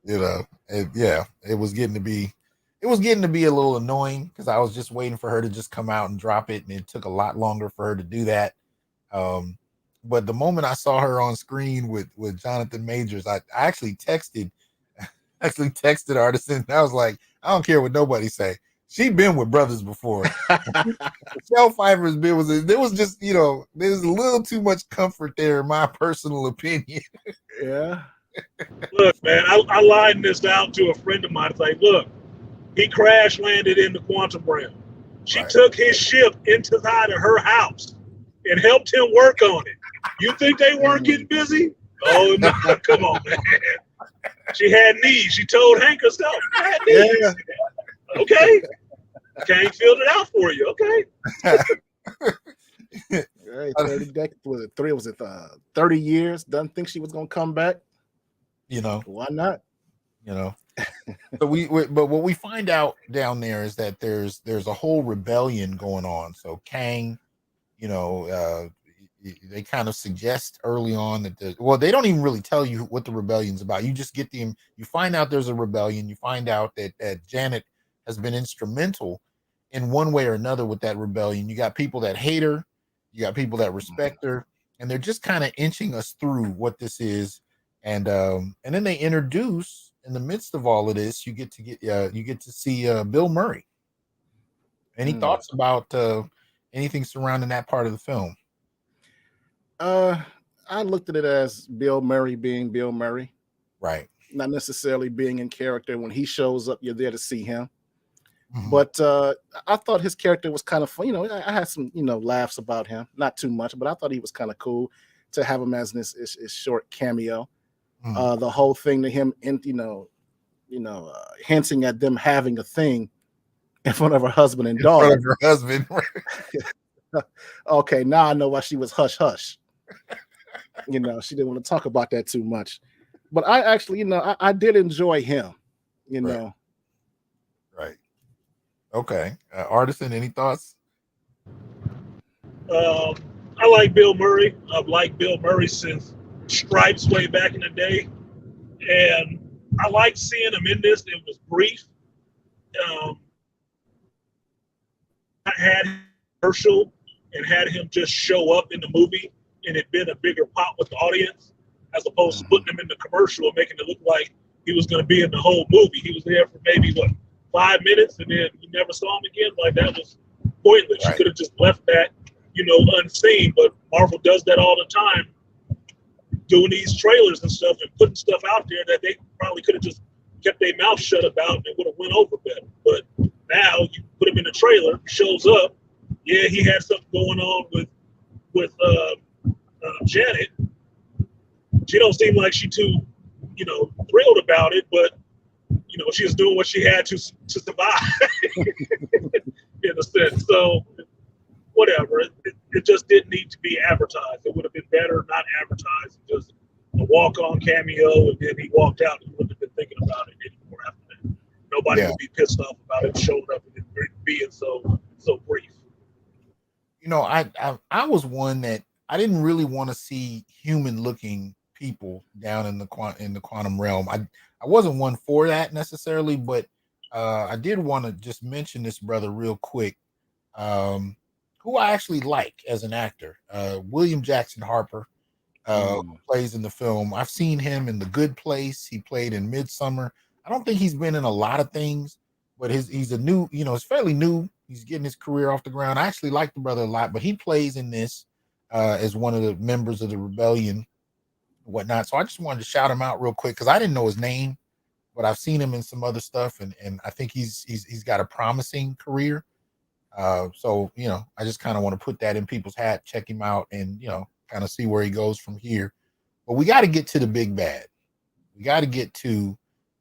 you know, it was getting to be a little annoying because I was just waiting for her to just come out and drop it, and it took a lot longer for her to do that. But the moment I saw her on screen with Jonathan Majors, I actually texted Artisan. I was like, I don't care what nobody say. She'd been with brothers before. Michelle Pfeiffer's been there was just, you know, there's a little too much comfort there, in my personal opinion. Yeah. Look, man, I lined this out to a friend of mine. It's like, look, he crash landed in the quantum realm. She took his ship inside of her house and helped him work on it. You think they weren't getting busy? Oh, no, come on, man. She had needs. She told Hank herself, I had needs. Yeah. Okay. Kang filled it out for you. Okay. Right, 30 years? Doesn't think she was gonna come back. You know. Why not? You know. But what we find out down there is that there's a whole rebellion going on. So Kang, you know, they kind of suggest early on that they don't even really tell you what the rebellion's about. You just get you find out there's a rebellion. You find out that Janet has been instrumental in one way or another with that rebellion. You got people that hate her, you got people that respect her, and they're just kind of inching us through what this is. And then they introduce, in the midst of all of this, you get to see Bill Murray. Any thoughts about anything surrounding that part of the film? I looked at it as Bill Murray being Bill Murray, right? Not necessarily being in character. When he shows up, you're there to see him. Mm-hmm. But I thought his character was kind of fun. You know, I had some, you know, laughs about him. Not too much, but I thought he was kind of cool to have him as this short cameo. Mm-hmm. The whole thing to him, hinting at them having a thing in front of her husband and daughter. In front of her husband. Okay, now I know why she was hush hush. You know, she didn't want to talk about that too much. But I actually, you know, I did enjoy him. You know. Right. Okay. Artisan, any thoughts? I like Bill Murray. I've liked Bill Murray since Stripes way back in the day. And I like seeing him in this. It was brief. I had commercial and had him just show up in the movie and it been a bigger pop with the audience as opposed to putting him in the commercial and making it look like he was going to be in the whole movie. He was there for maybe 5 minutes and then you never saw him again. Like, that was pointless. Right. You could have just left that, you know, unseen, but Marvel does that all the time. doing these trailers and stuff and putting stuff out there that they probably could have just kept their mouth shut about and it would have went over better. But now you put him in a trailer, shows up, yeah, he had something going on with Janet. She don't seem like she too, thrilled about it, but she was doing what she had to survive in a sense. So whatever, it just didn't need to be advertised. It would have been better not advertised, just a walk-on cameo, and then he walked out. And you wouldn't have been thinking about it anymore after that. Nobody would be pissed off about it showing up and it being so brief. I was one that I didn't really want to see human-looking people down in the quantum realm. I wasn't one for that necessarily, but I did want to just mention this brother real quick, who I actually like as an actor, William Jackson Harper, who plays in the film. I've seen him in The Good Place. He played in Midsummer. I don't think he's been in a lot of things, but he's a new, it's fairly new. He's getting his career off the ground. I actually like the brother a lot, but he plays in this as one of the members of the rebellion, whatnot. So I just wanted to shout him out real quick because I didn't know his name, but I've seen him in some other stuff, and I think he's got a promising career. So I just kind of want to put that in people's hat, check him out, and kind of see where he goes from here. But we got to get to the big bad. We got to get to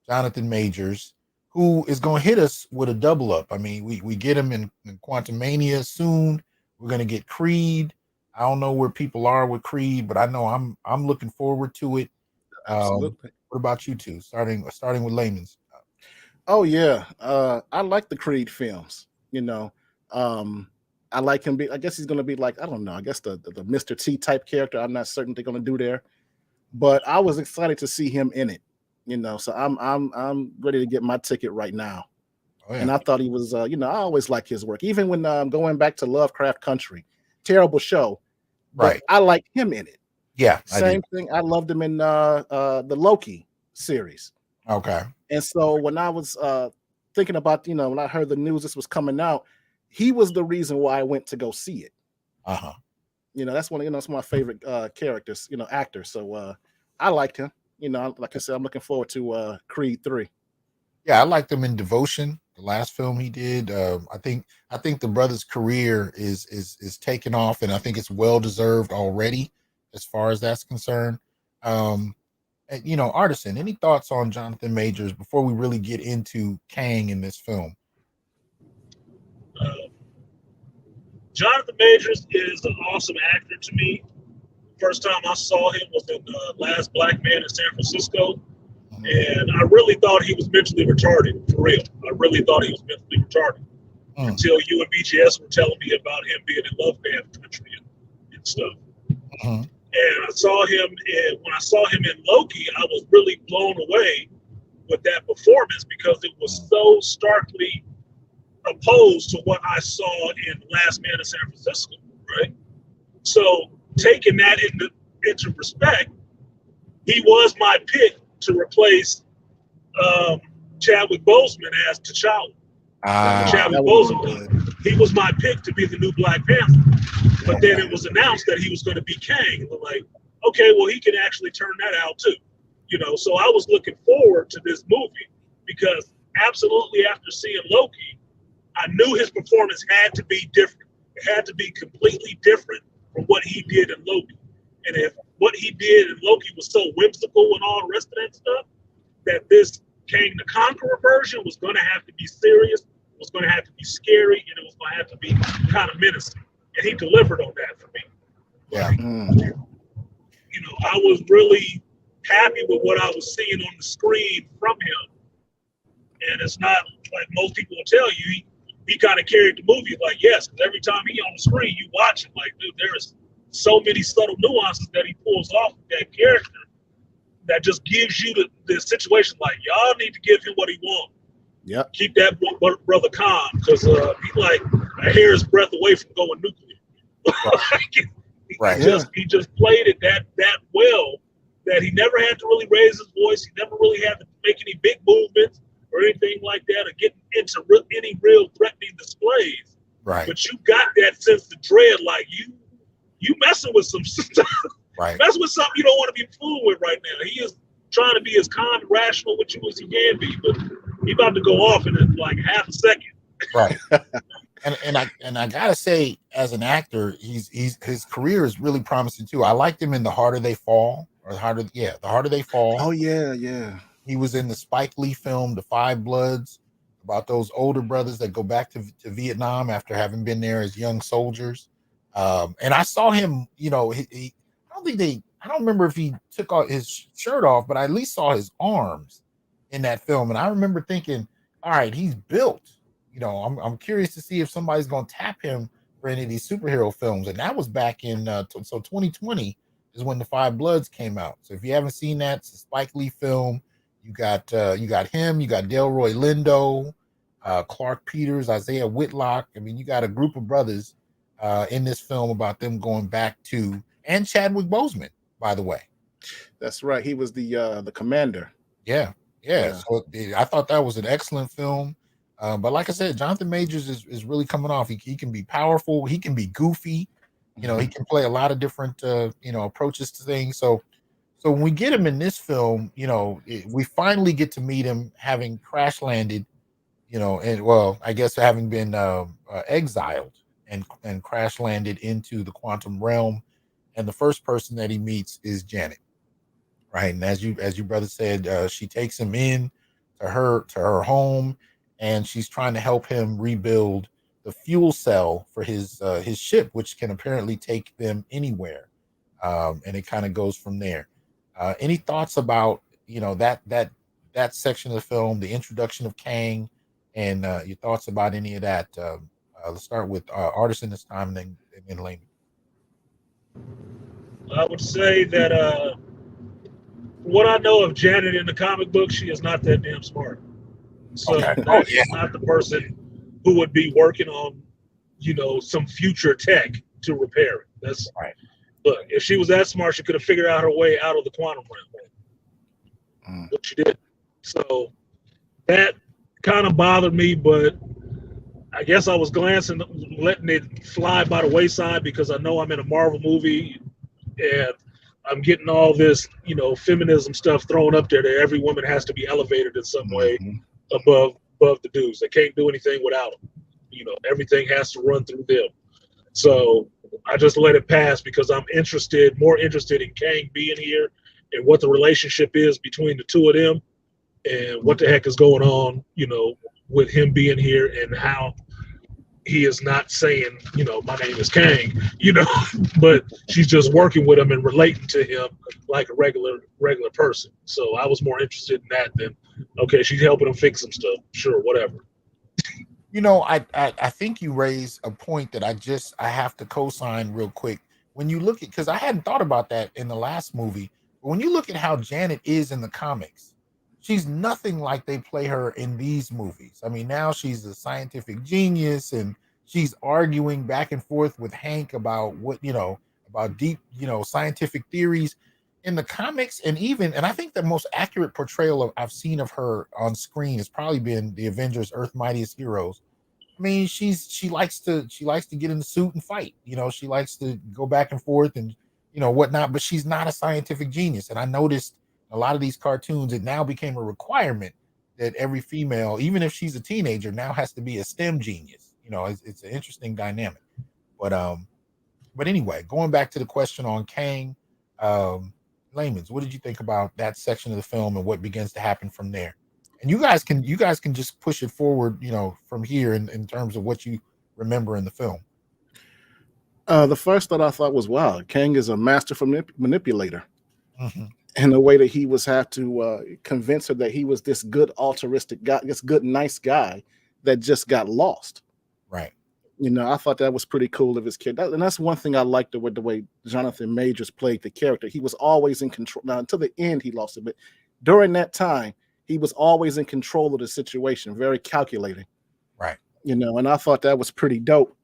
Jonathan Majors, who is going to hit us with a double up. I mean, we get him in Quantumania soon. We're going to get Creed. I don't know where people are with Creed, but I know I'm looking forward to it. Absolutely. What about you two? Starting with Laymens. Oh yeah, I like the Creed films. I like him. I guess he's going to be like, I don't know. I guess the Mr. T type character. I'm not certain they're going to do there, but I was excited to see him in it. So I'm ready to get my ticket right now. Oh, yeah. And I thought he was, I always like his work, even when going back to Lovecraft Country, terrible show, right? I liked him in it. Yeah, same thing. I loved him in the Loki series. Okay. And so when I was thinking about, when I heard the news this was coming out, he was the reason why I went to go see it. Uh-huh. That's one. It's my favorite characters, actors. So I liked him. Like I said, I'm looking forward to Creed 3. Yeah, I liked him in Devotion, the last film he did. I think the brother's career is taking off, and I think it's well deserved already, as far as that's concerned. Artisan, any thoughts on Jonathan Majors before we really get into Kang in this film? Jonathan Majors is an awesome actor to me. First time I saw him was in Last Black Man in San Francisco, and I really thought he was mentally retarded, for real. I really thought he was mentally retarded until you and BGS were telling me about him being in Lovecraft Country and stuff. And I saw him, and when I saw him in Loki, I was really blown away with that performance because it was so starkly opposed to what I saw in Last Man in San Francisco, right? So taking that into respect, he was my pick to replace Chadwick Boseman as T'Challa. Chadwick Boseman, he was my pick to be the new Black Panther. But then it was announced that he was going to be Kang. And we're like, okay, well, he can actually turn that out too. So I was looking forward to this movie because absolutely after seeing Loki, I knew his performance had to be different. It had to be completely different from what he did in Loki. And if what he did in Loki was so whimsical and all the rest of that stuff, that this Kang the Conqueror version was going to have to be serious, was going to have to be scary, and it was going to have to be kind of menacing. And he delivered on that for me. Yeah. I was really happy with what I was seeing on the screen from him. And it's not like most people will tell you, he kind of carried the movie like, yes, because every time he on the screen, you watch it like, dude, there's so many subtle nuances that he pulls off with that character that just gives you the situation like, y'all need to give him what he wants. Yeah. Keep that brother calm because he like a hair's breadth away from going nuclear. Right. He just played it that well that he never had to really raise his voice. He never really had to make any big movements or anything like that, or get into any real threatening displays. Right. But you got that sense of dread, like you messing with some stuff. Right. That's what something you don't want to be fooled with right now. He is trying to be as calm and rational with you as he can be, but he about to go off in like half a second. Right. And I gotta say, as an actor, his career is really promising too. I liked him in The Harder They Fall, or The Harder They Fall. Oh yeah. He was in the Spike Lee film The Five Bloods, about those older brothers that go back to Vietnam after having been there as young soldiers. And I saw him, you know, I don't remember if he took his shirt off, but I at least saw his arms in that film. And I remember thinking, all right, he's built. You know, I'm curious to see if somebody's going to tap him for any of these superhero films. And that was back in, so 2020 is when The Five Bloods came out. So if you haven't seen that, it's a Spike Lee film. You got him, you got Delroy Lindo, Clark Peters, Isaiah Whitlock. I mean, you got a group of brothers in this film about them going back to, and Chadwick Boseman, by the way. That's right. He was the commander. Yeah. So I thought that was an excellent film. But like I said, Jonathan Majors is really coming off. He can be powerful. He can be goofy. You know, he can play a lot of different, approaches to things. So when we get him in this film, you know, we finally get to meet him having crash landed, you know, and well, I guess having been exiled and crash landed into the quantum realm. And the first person that he meets is Janet, right? And as you brother said, she takes him in to her home, and she's trying to help him rebuild the fuel cell for his ship, which can apparently take them anywhere. And it kind of goes from there. Any thoughts about, you know, that section of the film, the introduction of Kang, and your thoughts about any of that? Let's start with Artisan this time, and then Laymen. I would say that what I know of Janet in the comic book, she is not that damn smart. So that's not the person who would be working on, you know, some future tech to repair it. That's right. Look, if she was that smart, she could have figured out her way out of the quantum realm. But she didn't. So that kind of bothered me, but I guess I was letting it fly by the wayside because I know I'm in a Marvel movie and I'm getting all this, you know, feminism stuff thrown up there that every woman has to be elevated in some way above the dudes. They can't do anything without them. You know, everything has to run through them. So I just let it pass because I'm more interested in Kang being here and what the relationship is between the two of them and what the heck is going on, you know, with him being here and how he is not saying, you know, my name is Kang, you know, but she's just working with him and relating to him like a regular person. So I was more interested in that than, okay, she's helping him fix some stuff. Sure, whatever. You know, I think you raise a point that I have to co-sign real quick. When you look at, because I hadn't thought about that in the last movie, but when you look at how Janet is in the comics, she's nothing like they play her in these movies. I mean, now she's a scientific genius and she's arguing back and forth with Hank about about deep, scientific theories. In the comics, and I think the most accurate portrayal I've seen of her on screen has probably been the Avengers Earth Mightiest Heroes. I mean, she likes to get in the suit and fight. You know, she likes to go back and forth and whatnot, but she's not a scientific genius. And I noticed a lot of these cartoons, it now became a requirement that every female, even if she's a teenager, now has to be a STEM genius. You know, it's an interesting dynamic. But anyway, going back to the question on Kang, Laymens, what did you think about that section of the film and what begins to happen from there? And you guys can just push it forward, from here in terms of what you remember in the film. The first thought I thought was, wow, Kang is a masterful manipulator. And the way that he was have to convince her that he was this good altruistic guy, this good nice guy that just got lost. Right. I thought that was pretty cool of his kid. And that's one thing I liked the way Jonathan Majors played the character. He was always in control. Now, until the end, he lost it. But during that time, he was always in control of the situation, very calculating. Right. And I thought that was pretty dope,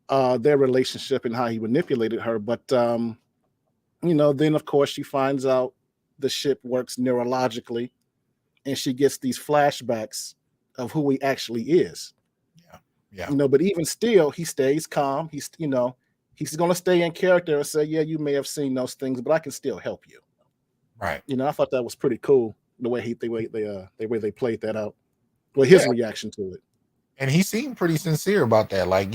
their relationship and how he manipulated her. But, then, of course, she finds out the ship works neurologically and she gets these flashbacks of who he actually is. Yeah. But even still, he stays calm. He he's going to stay in character and say, yeah, you may have seen those things, but I can still help you. Right. You know, I thought that was pretty cool, the way they played that out. Well, his reaction to it. And he seemed pretty sincere about that. Like,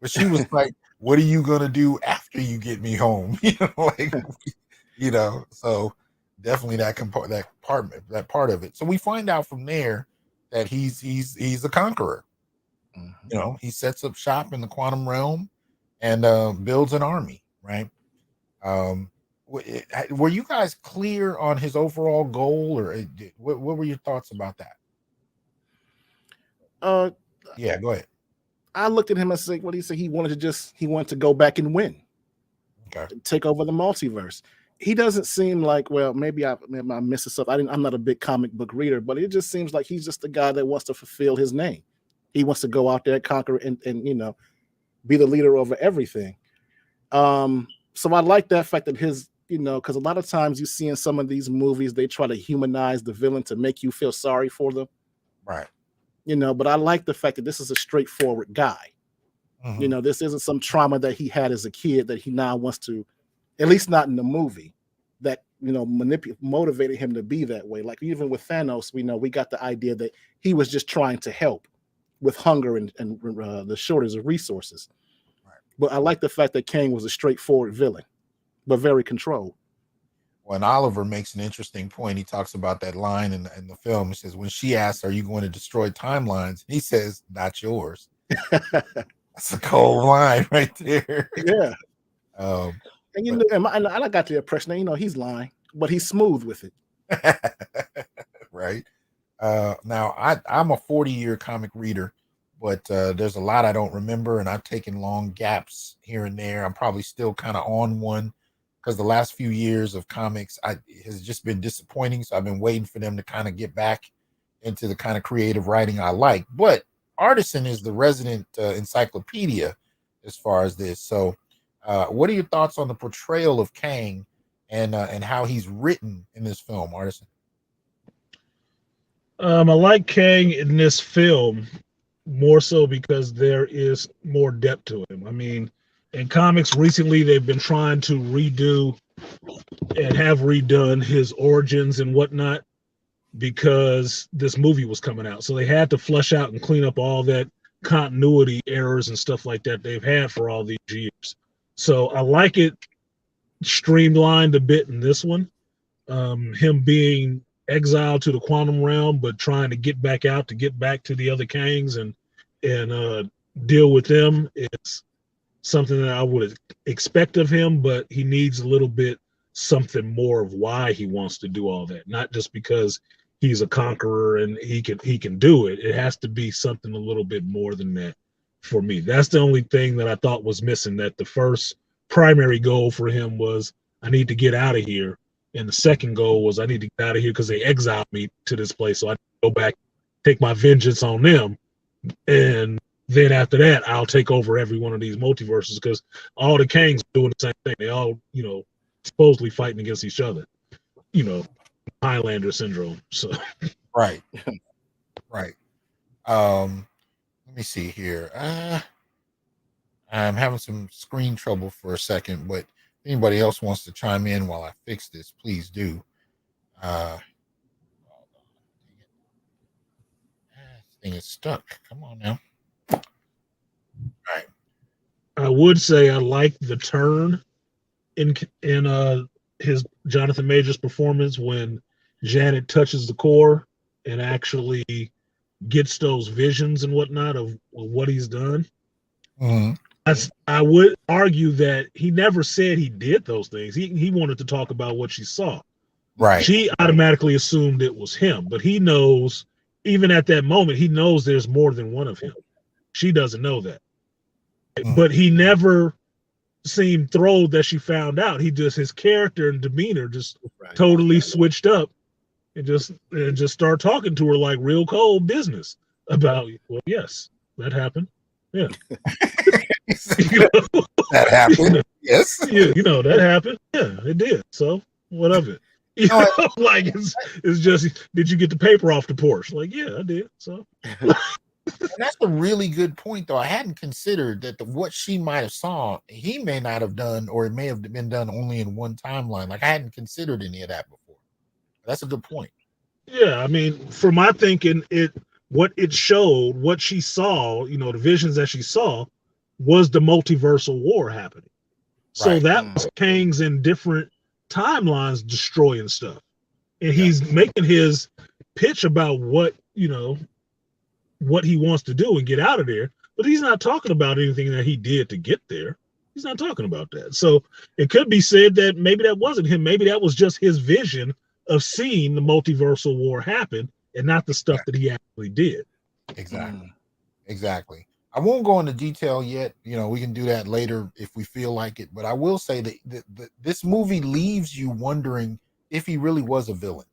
but she was like, what are you going to do after you get me home? So definitely that part of it. So we find out from there that he's a conqueror. Mm-hmm. He sets up shop in the quantum realm and builds an army, right? Were you guys clear on his overall goal, or what were your thoughts about that? Yeah, go ahead. I looked at him and said, what did he say? He wanted to go back and win. Okay. Take over the multiverse. He doesn't seem like, well, maybe I'm missing something. I'm not a big comic book reader, but it just seems like he's just a guy that wants to fulfill his name. He wants to go out there, conquer, and be the leader over everything. So I like that fact that his, because a lot of times you see in some of these movies, they try to humanize the villain to make you feel sorry for them. Right. But I like the fact that this is a straightforward guy. Mm-hmm. This isn't some trauma that he had as a kid that he now wants to, at least not in the movie, that, motivated him to be that way. Like even with Thanos, we got the idea that he was just trying to help with hunger and the shortage of resources. Right. But I like the fact that Kang was a straightforward villain, but very controlled. When Oliver makes an interesting point, he talks about that line in the film. He says, when she asks, are you going to destroy timelines? He says, not yours. That's a cold line right there. Yeah. And I got the impression that, he's lying, but he's smooth with it. Right. Now, I'm a 40-year comic reader, but there's a lot I don't remember, and I've taken long gaps here and there. I'm probably still kind of on one, because the last few years of comics has just been disappointing. So I've been waiting for them to kind of get back into the kind of creative writing I like. But Artisan is the resident encyclopedia as far as this. So what are your thoughts on the portrayal of Kang and how he's written in this film, Artisan? I like Kang in this film more so because there is more depth to him. I mean, in comics recently, they've been trying to redo and have redone his origins and whatnot because this movie was coming out. So they had to flush out and clean up all that continuity errors and stuff like that they've had for all these years. So I like it streamlined a bit in this one. Him being exiled to the quantum realm, but trying to get back out to get back to the other Kangs and deal with them is something that I would expect of him, but he needs a little bit something more of why he wants to do all that, not just because he's a conqueror and he can do it. It has to be something a little bit more than that for me. That's the only thing that I thought was missing, that the first primary goal for him was, I need to get out of here. And the second goal was, I need to get out of here because they exiled me to this place. So I go back, take my vengeance on them. And then after that, I'll take over every one of these multiverses, because all the Kangs are doing the same thing. They all, supposedly fighting against each other, Highlander syndrome. So, right. Right. Let me see here. I'm having some screen trouble for a second, but if anybody else wants to chime in while I fix this, please do. This thing is stuck. Come on now. All right. I would say I like the turn in his Jonathan Majors performance when Janet touches the core and actually gets those visions and whatnot of what he's done. Mm-hmm. I would argue that he never said he did those things. He wanted to talk about what she saw. Right. She automatically assumed it was him, but he knows, even at that moment, he knows there's more than one of him. She doesn't know that. Mm-hmm. But he never seemed thrilled that she found out. His character and demeanor just totally switched up and just start talking to her like real cold business about, well, yes, that happened. Yeah. That happened. Yes. Yeah, that happened. Yeah, it did. So what of it? Like it's just, did you get the paper off the porch? Like, yeah, I did. So And that's a really good point, though. I hadn't considered that what she might have saw, he may not have done, or it may have been done only in one timeline. Like I hadn't considered any of that before. That's a good point. Yeah, I mean, for my thinking, what it showed, what she saw, the visions that she saw, was the multiversal war happening. So Right. that was Kang's in different timelines destroying stuff, and he's making his pitch about what what he wants to do and get out of there. But he's not talking about anything that he did to get there. He's not talking about that. So it could be said that maybe that wasn't him. Maybe that was just his vision of seeing the multiversal war happen and not the stuff that he actually did. Exactly. Exactly. I won't go into detail yet. We can do that later if we feel like it. But I will say that this movie leaves you wondering if he really was a villain.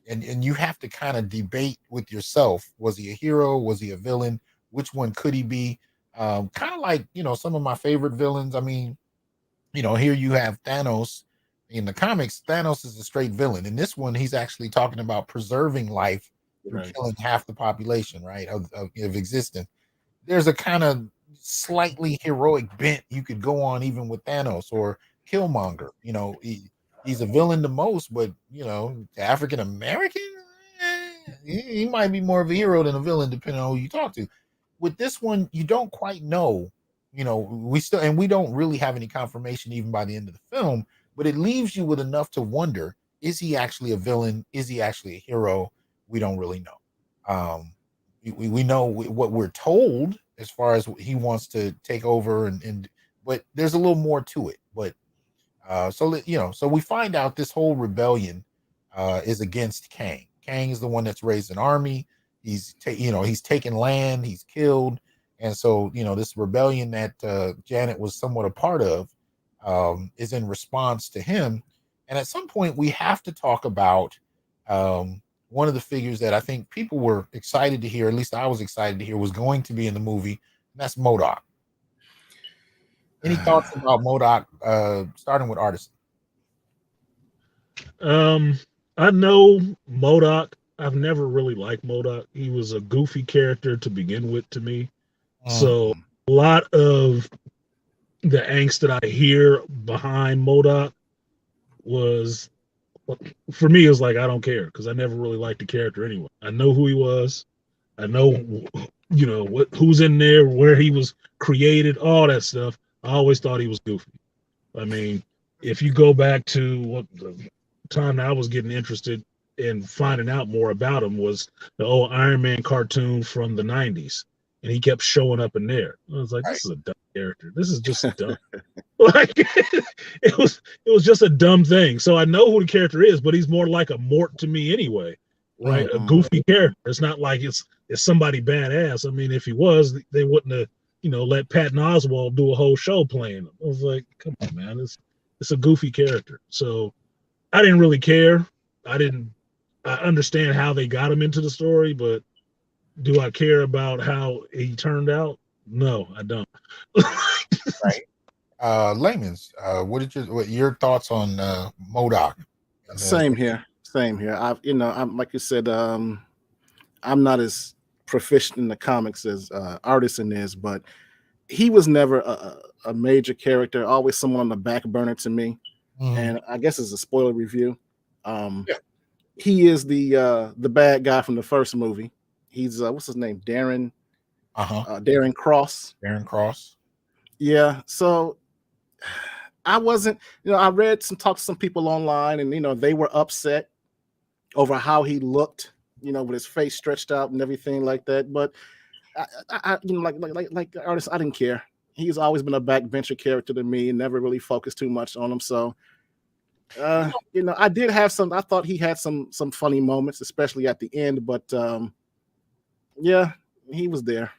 And you have to kind of debate with yourself. Was he a hero? Was he a villain? Which one could he be? Kind of like, some of my favorite villains. I mean, here you have Thanos. In the comics, Thanos is a straight villain. In this one, he's actually talking about preserving life through killing half the population, right, of existence. There's a kind of slightly heroic bent you could go on even with Thanos or Killmonger. He's a villain the most, but to African American, he might be more of a hero than a villain, depending on who you talk to. With this one, you don't quite know. We don't really have any confirmation even by the end of the film, but it leaves you with enough to wonder: is he actually a villain? Is he actually a hero? We don't really know. We know what we're told as far as he wants to take over, but there's a little more to it. But so we find out this whole rebellion is against Kang. Kang is the one that's raised an army. He's taken land. He's killed, and so this rebellion that Janet was somewhat a part of is in response to him. And at some point, we have to talk about one of the figures that I think people were excited to hear. At least I was excited to hear was going to be in the movie. And that's MODOK. Any thoughts about MODOK, starting with Artisan? I know MODOK. I've never really liked MODOK. He was a goofy character to begin with to me. So a lot of the angst that I hear behind MODOK was, for me, it was like, I don't care, because I never really liked the character anyway. I know who he was. I know, who's in there, where he was created, all that stuff. I always thought he was goofy. I mean, if you go back to what the time I was getting interested in finding out more about him was the old Iron Man cartoon from the 90s. And he kept showing up in there. I was like, this is a dumb character. This is just dumb. Like it was just a dumb thing. So I know who the character is, but he's more like a Mort to me anyway. Right? A goofy character. It's not like it's somebody badass. I mean, if he was, they wouldn't have, let Patton Oswalt do a whole show playing him. I was like, come on, man. It's a goofy character. So I didn't really care. I understand how they got him into the story, but do I care about how he turned out? No, I don't. Right. Laymens, what your thoughts on MODOK? Same here. I'm like you said, I'm not as proficient in the comics as Artisan is, but he was never a major character, always someone on the back burner to me. And I guess it's a spoiler review. He is the bad guy from the first movie. He's what's his name? Darren. Darren Cross. Darren Cross. Yeah. So I wasn't, I read talked to some people online, and they were upset over how he looked, with his face stretched out and everything like that. But I like artists, I didn't care. He's always been a backbencher character to me and never really focused too much on him. So I did have I thought he had some funny moments, especially at the end, but yeah, he was there.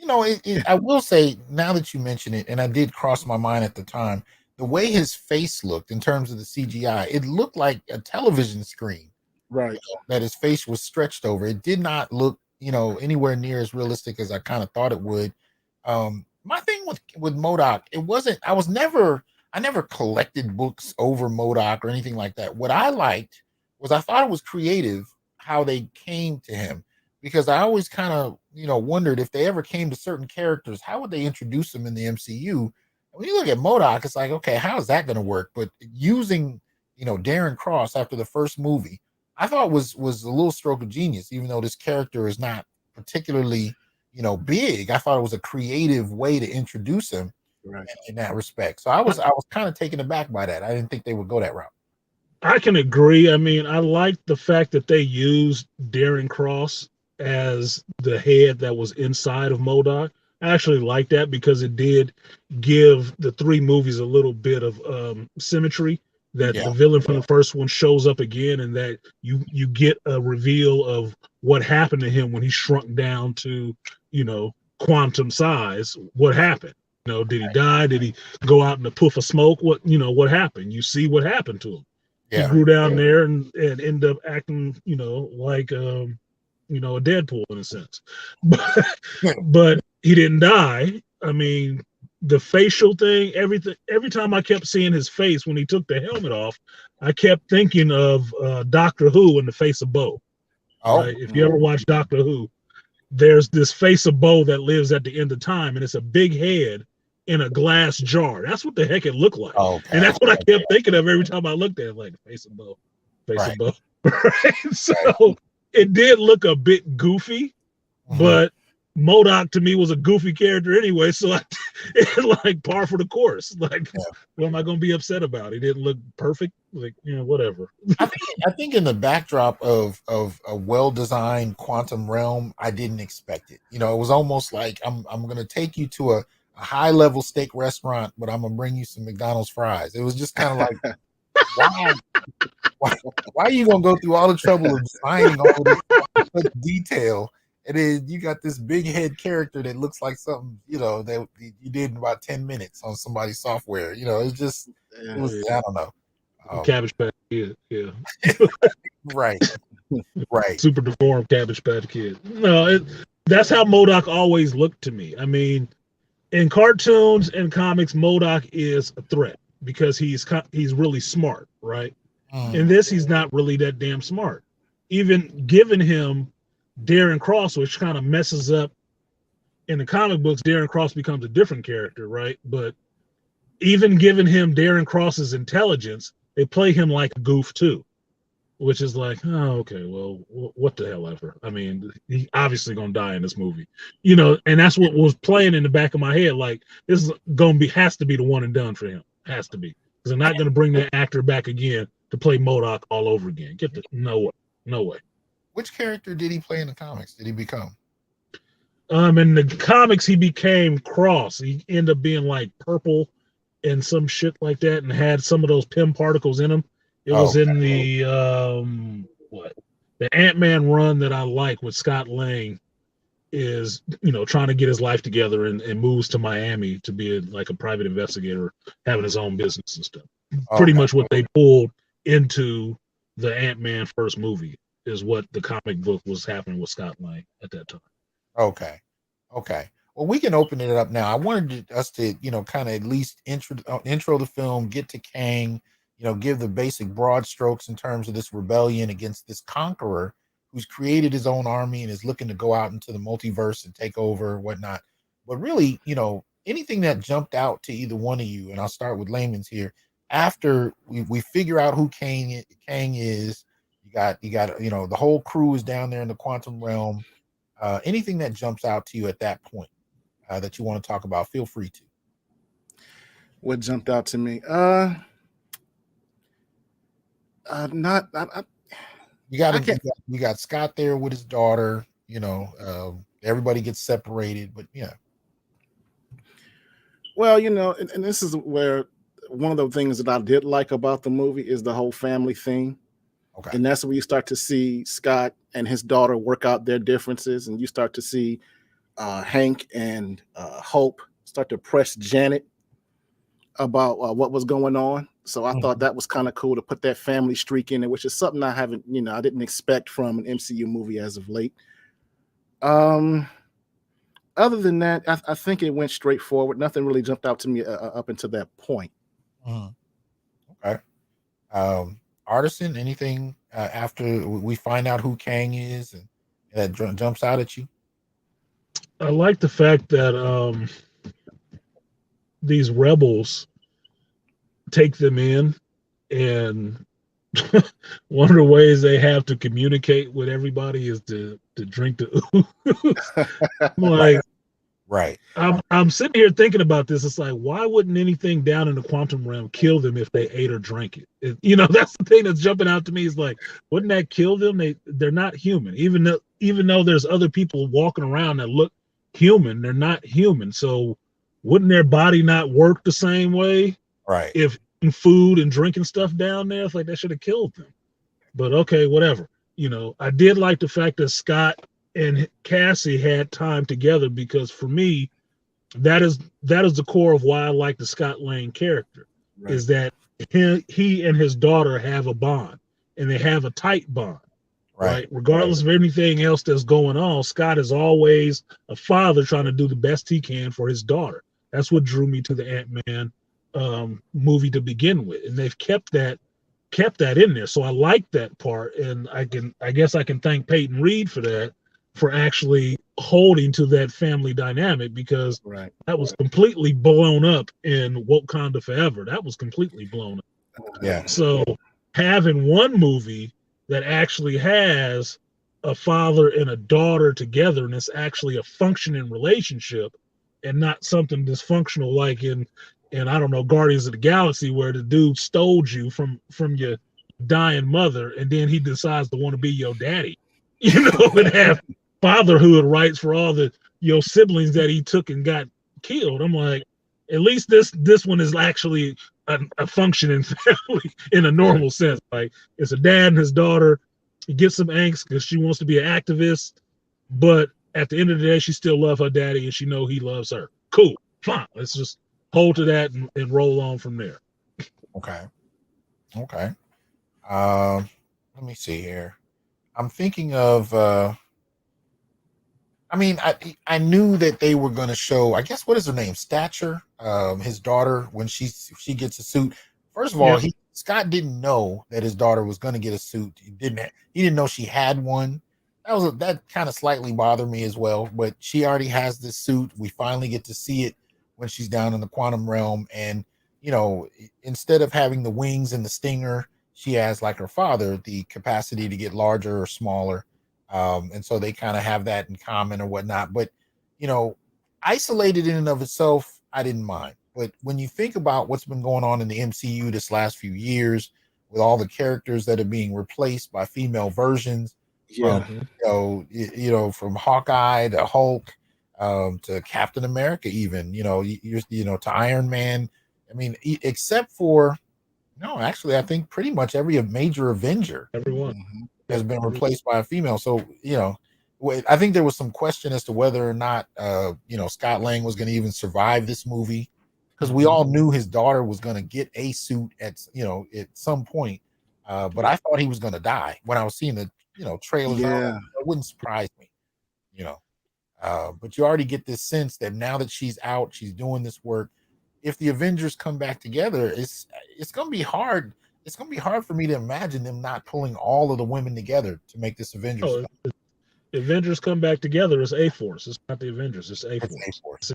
I will say, now that you mention it, and I did cross my mind at the time, the way his face looked in terms of the CGI, it looked like a television screen. Right. That his face was stretched over. It did not look, anywhere near as realistic as I kind of thought it would. My thing with MODOK, I never collected books over MODOK or anything like that. What I liked was I thought it was creative how they came to him, because I always kind of, wondered if they ever came to certain characters, how would they introduce them in the MCU? When you look at MODOK, it's like, okay, how is that going to work? But using, Darren Cross after the first movie, I thought was a little stroke of genius, even though this character is not particularly, big. I thought it was a creative way to introduce him Right. in that respect. So I was kind of taken aback by that. I didn't think they would go that route. I can agree. I mean, I like the fact that they used Darren Cross as the head that was inside of MODOK. I actually like that because it did give the three movies a little bit of symmetry, that the villain from the first one shows up again, and that you get a reveal of what happened to him when he shrunk down to, quantum size. What happened? Did he die? Did he go out in a puff of smoke? What happened? You see what happened to him. He grew down there and ended up acting, like a Deadpool in a sense. But he didn't die. I mean, the facial thing, everything. Every time I kept seeing his face when he took the helmet off, I kept thinking of Doctor Who in the face of Bo. Right? If you ever watch Doctor Who, there's this face of Bo that lives at the end of time, and it's a big head in a glass jar. That's what the heck it looked like. And that's what I kept thinking of every time I looked at it, like face of Bo, face of Bo. Right? So it did look a bit goofy, but MODOK to me was a goofy character anyway. So it like par for the course. Like, what am I going to be upset about? He didn't look perfect. Like, whatever. I think in the backdrop of a well-designed quantum realm, I didn't expect it. It was almost like I'm going to take you to a high-level steak restaurant, but I'm going to bring you some McDonald's fries. It was just kind of like, why are you going to go through all the trouble of designing all of this detail, and then you got this big head character that looks like something, that you did in about 10 minutes on somebody's software. It's just, it was, I don't know. Cabbage Patch Kid, yeah. Right. Super deformed Cabbage Patch Kid. No, that's how MODOK always looked to me. I mean, in cartoons and comics, MODOK is a threat because he's really smart, right? In this, he's not really that damn smart. Even giving him Darren Cross, which kind of messes up in the comic books, Darren Cross becomes a different character, right? But even giving him Darren Cross's intelligence, they play him like a goof too, which is like, oh, okay, well, what the hell ever. I mean, he's obviously gonna die in this movie, and that's what was playing in the back of my head. Like, this is has to be the one and done for him. Has to be, because they're not gonna bring that actor back again to play MODOK all over again. No way. Which character did he play in the comics? Did he become? In the comics, he became Cross. He ended up being like purple and some shit like that, and had some of those Pym particles in him. It was in the the Ant-Man run that I like with Scott Lang, is trying to get his life together and moves to Miami to be like a private investigator, having his own business and stuff. Pretty much what they pulled into the Ant-Man first movie is what the comic book was happening with Scott Lang at that time. Okay. Well, we can open it up now. I wanted us to, kind of at least intro the film, get to Kang, give the basic broad strokes in terms of this rebellion against this conqueror who's created his own army and is looking to go out into the multiverse and take over and whatnot. But really, anything that jumped out to either one of you, and I'll start with Laymen's here. After we figure out who Kang is, you got the whole crew is down there in the quantum realm. Anything that jumps out to you at that point that you want to talk about, feel free to. What jumped out to me? You got Scott there with his daughter. Everybody gets separated, but yeah. Well, and this is where one of the things that I did like about the movie is the whole family thing. Okay. And that's where you start to see Scott and his daughter work out their differences, and you start to see Hank and Hope start to press Janet about what was going on. So I thought that was kind of cool to put that family streak in it, which is something I didn't expect from an MCU movie as of late. Other than that, I think it went straight forward. Nothing really jumped out to me up until that point. Okay. Artisan, anything after we find out who Kang is that jumps out at you? I like the fact that these rebels take them in, and one of the ways they have to communicate with everybody is to drink the ooze. Like, right. I'm sitting here thinking about this. It's like, why wouldn't anything down in the quantum realm kill them if they ate or drank it? That's the thing that's jumping out to me. Is like, wouldn't that kill them? They're not human. Even though there's other people walking around that look human, they're not human. So wouldn't their body not work the same way? Right. If food and drinking stuff down there, it's like that should have killed them. But okay, whatever. I did like the fact that Scott and Cassie had time together, because for me, that is the core of why I like the Scott Lang character, right. Is that he and his daughter have a bond, and they have a tight bond, right? Regardless of anything else that's going on, Scott is always a father trying to do the best he can for his daughter. That's what drew me to the Ant-Man movie to begin with, and they've kept that in there. So I like that part, and I guess I can thank Peyton Reed for that, for actually holding to that family dynamic, because that was completely blown up in Wakanda Forever. That was completely blown up. Yeah. So having one movie that actually has a father and a daughter together, and it's actually a functioning relationship and not something dysfunctional like in I don't know, Guardians of the Galaxy, where the dude stole you from your dying mother, and then he decides to want to be your daddy, and have fatherhood rights for all your siblings that he took and got killed. I'm like, at least this one is actually a functioning family in a normal sense. Like, it's a dad and his daughter. He gets some angst because she wants to be an activist, but at the end of the day, she still loves her daddy, and she know he loves her. Cool, fine. Let's just hold to that and roll on from there. Okay. Let me see here. I'm thinking of I knew that they were going to show, I guess, what is her name? Stature, his daughter, when she gets a suit. First of all, Scott didn't know that his daughter was going to get a suit. He didn't know she had one. That kind of slightly bothered me as well, but she already has this suit. We finally get to see it when she's down in the quantum realm, and instead of having the wings and the stinger, she has, like her father, the capacity to get larger or smaller. And so they kind of have that in common or whatnot. But, isolated in and of itself, I didn't mind. But when you think about what's been going on in the MCU this last few years, with all the characters that are being replaced by female versions, from Hawkeye to Hulk, to Captain America, even, to Iron Man. I mean, except for, I think pretty much every major Avenger, everyone has been replaced by a female. So, I think there was some question as to whether or not, Scott Lang was going to even survive this movie, because we all knew his daughter was going to get a suit at some point. But I thought he was going to die when I was seeing the, trailers. Yeah. It wouldn't surprise me, but you already get this sense that now that she's out, she's doing this work. If the Avengers come back together, it's going to be hard. It's going to be hard for me to imagine them not pulling all of the women together to make this Avengers. The Avengers come back together as A-Force. It's not the Avengers. It's A-Force.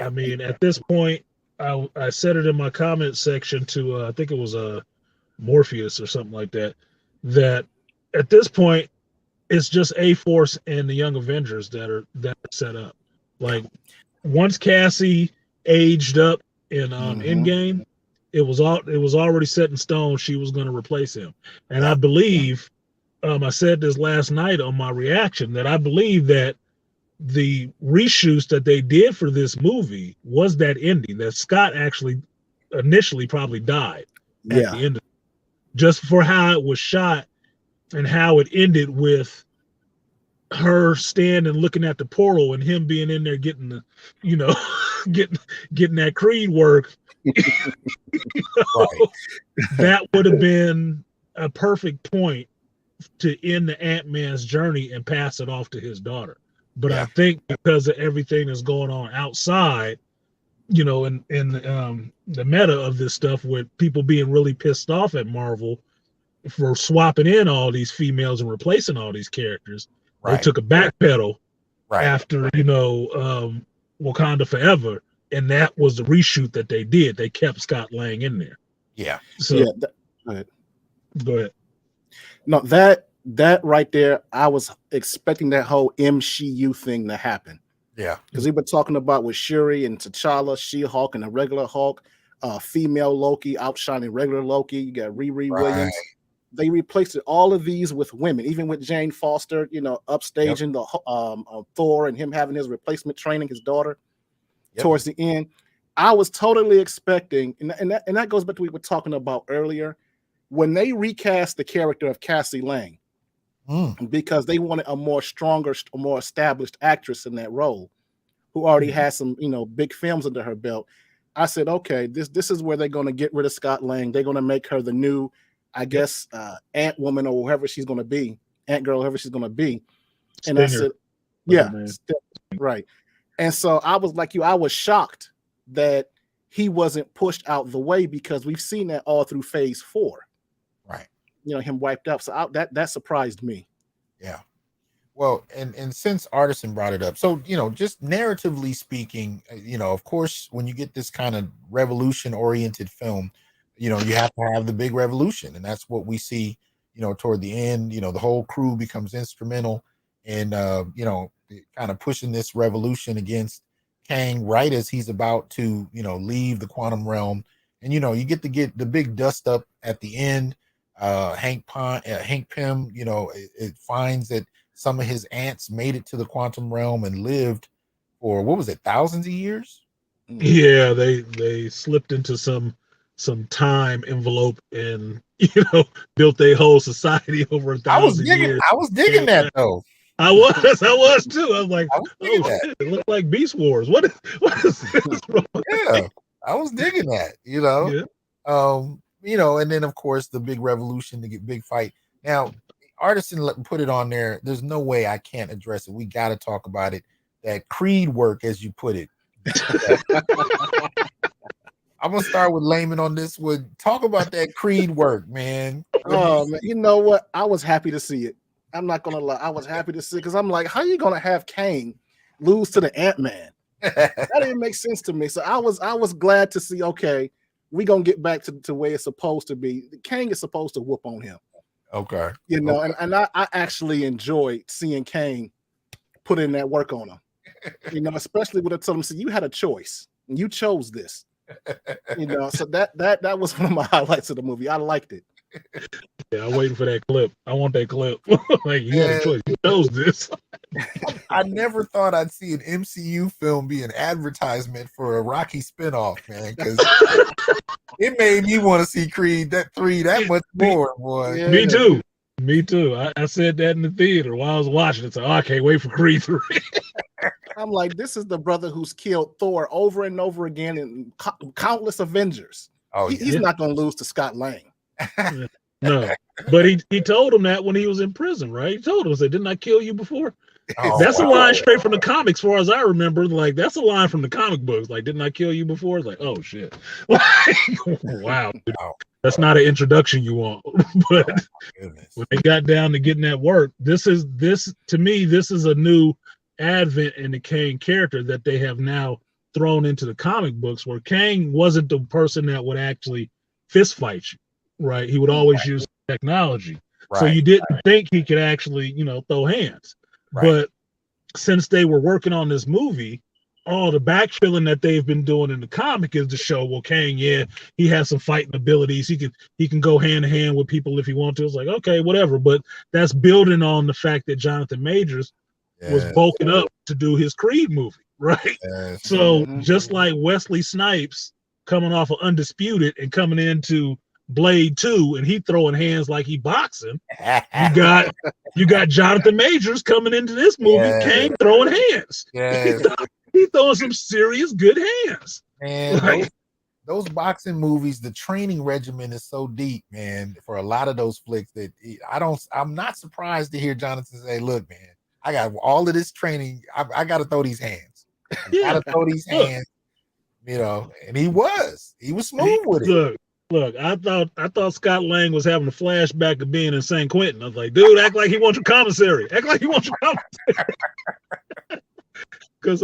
I mean, at this point, I said it in my comment section to I think it was Morpheus or something like that. That at this point, it's just A-Force and the Young Avengers that are set up. Like, once Cassie aged up in Endgame, it was already set in stone she was going to replace him. And I believe, I said this last night on my reaction, that I believe that the reshoots that they did for this movie was that ending, that Scott actually initially probably died at the end of it, just for how it was shot and how it ended with her standing looking at the portal and him being in there getting the, getting that Creed work. That would have been a perfect point to end the Ant-Man's journey and pass it off to his daughter. But I think because of everything that's going on outside, in the meta of this stuff, with people being really pissed off at Marvel, for swapping in all these females and replacing all these characters. They Right. took a backpedal Right. after, Wakanda Forever, and that was the reshoot that they did. They kept Scott Lang in there. Yeah. So Yeah. Go ahead. go ahead. No, that right there, I was expecting that whole MCU thing to happen. Yeah. Because we've been talking about with Shuri and T'Challa, She-Hulk, and the regular Hulk, female Loki outshining regular Loki. You got Riri Williams. They replaced all of these with women, even with Jane Foster, upstaging the Thor and him having his replacement training his daughter towards the end. I was totally expecting, and that goes back to what we were talking about earlier, when they recast the character of Cassie Lang, because they wanted a more stronger, more established actress in that role, who already has some, big films under her belt. I said, okay, this is where they're going to get rid of Scott Lang. They're going to make her the new, I guess, Ant Woman or whoever she's going to be, Ant Girl, whoever she's going to be. And I said, yeah, right. And so I was like you, I was shocked that he wasn't pushed out the way, because we've seen that all through Phase 4. Right. Him wiped up. So that surprised me. Yeah. Well, and since Artisan brought it up, so, just narratively speaking, of course, when you get this kind of revolution-oriented film, you have to have the big revolution. And that's what we see, toward the end. The whole crew becomes instrumental in, kind of pushing this revolution against Kang right as he's about to, leave the quantum realm. And, you get the big dust up at the end. Hank Pym, it finds that some of his ants made it to the quantum realm and lived for, what was it, thousands of years? Yeah, they slipped into some time envelope and built a whole society over 1,000 years. I was digging that though. I was too. I was like, shit, it looked like Beast Wars. What is this? Yeah, I was digging that, and then of course the big revolution, to get big fight. Now, Artisan put it on there. There's no way I can't address it. We got to talk about it. That Creed work, as you put it. I'm gonna start with Laymen on this one. Talk about that Creed work, man. Oh man, you know what? I was happy to see it. I'm not gonna lie. I was happy to see it, because I'm like, how are you gonna have Kang lose to the Ant-Man? That didn't make sense to me. So I was glad to see, okay, we gonna get back to where it's supposed to be. Kang is supposed to whoop on him. Okay. Okay. And I actually enjoyed seeing Kang put in that work on him. Especially when I told him, so you had a choice and you chose this. So that was one of my highlights of the movie. I liked it. Yeah, I'm waiting for that clip. I want that clip. Like, you had a choice. You chose this. I never thought I'd see an MCU film be an advertisement for a Rocky spinoff, man, because it made me want to see Creed 3 that much more, boy. Yeah. Me too. I said that in the theater while I was watching it. So I can't wait for Creed 3. I'm like, this is the brother who's killed Thor over and over again in countless Avengers. He's not going to lose to Scott Lang. No, but he told him that when he was in prison, right? He told him, said, "Didn't I kill you before?" That's a line straight from the comics, as far as I remember. Like, that's a line from the comic books. Like, "Didn't I kill you before?" It's like, oh shit! Like, wow, that's not an introduction you want. But when they got down to getting that work, this to me, this is a new advent in the Kang character that they have now thrown into the comic books, where Kang wasn't the person that would actually fist fight you, right? He would always use technology. Right. So you didn't think he could actually, throw hands. Right. But since they were working on this movie, all the backfilling that they've been doing in the comic is to show, well, Kang, he has some fighting abilities. He can go hand to hand with people if he wants to. It's like, okay, whatever. But that's building on the fact that Jonathan Majors was bulking up to do his Creed movie, right? So just like Wesley Snipes coming off of Undisputed and coming into Blade 2 and he throwing hands like he boxing, you got Jonathan Majors coming into this movie, Kang throwing hands. He throwing some serious good hands. And those boxing movies, the training regimen is so deep, man, for a lot of those flicks that I'm not surprised to hear Jonathan say, look, man, I got all of this training. I got to throw these hands. I got to throw these hands, and he was smooth with it. Look, Look, I thought Scott Lang was having a flashback of being in San Quentin. I was like, dude, act like he wants your commissary. Act like he wants your commissary. Because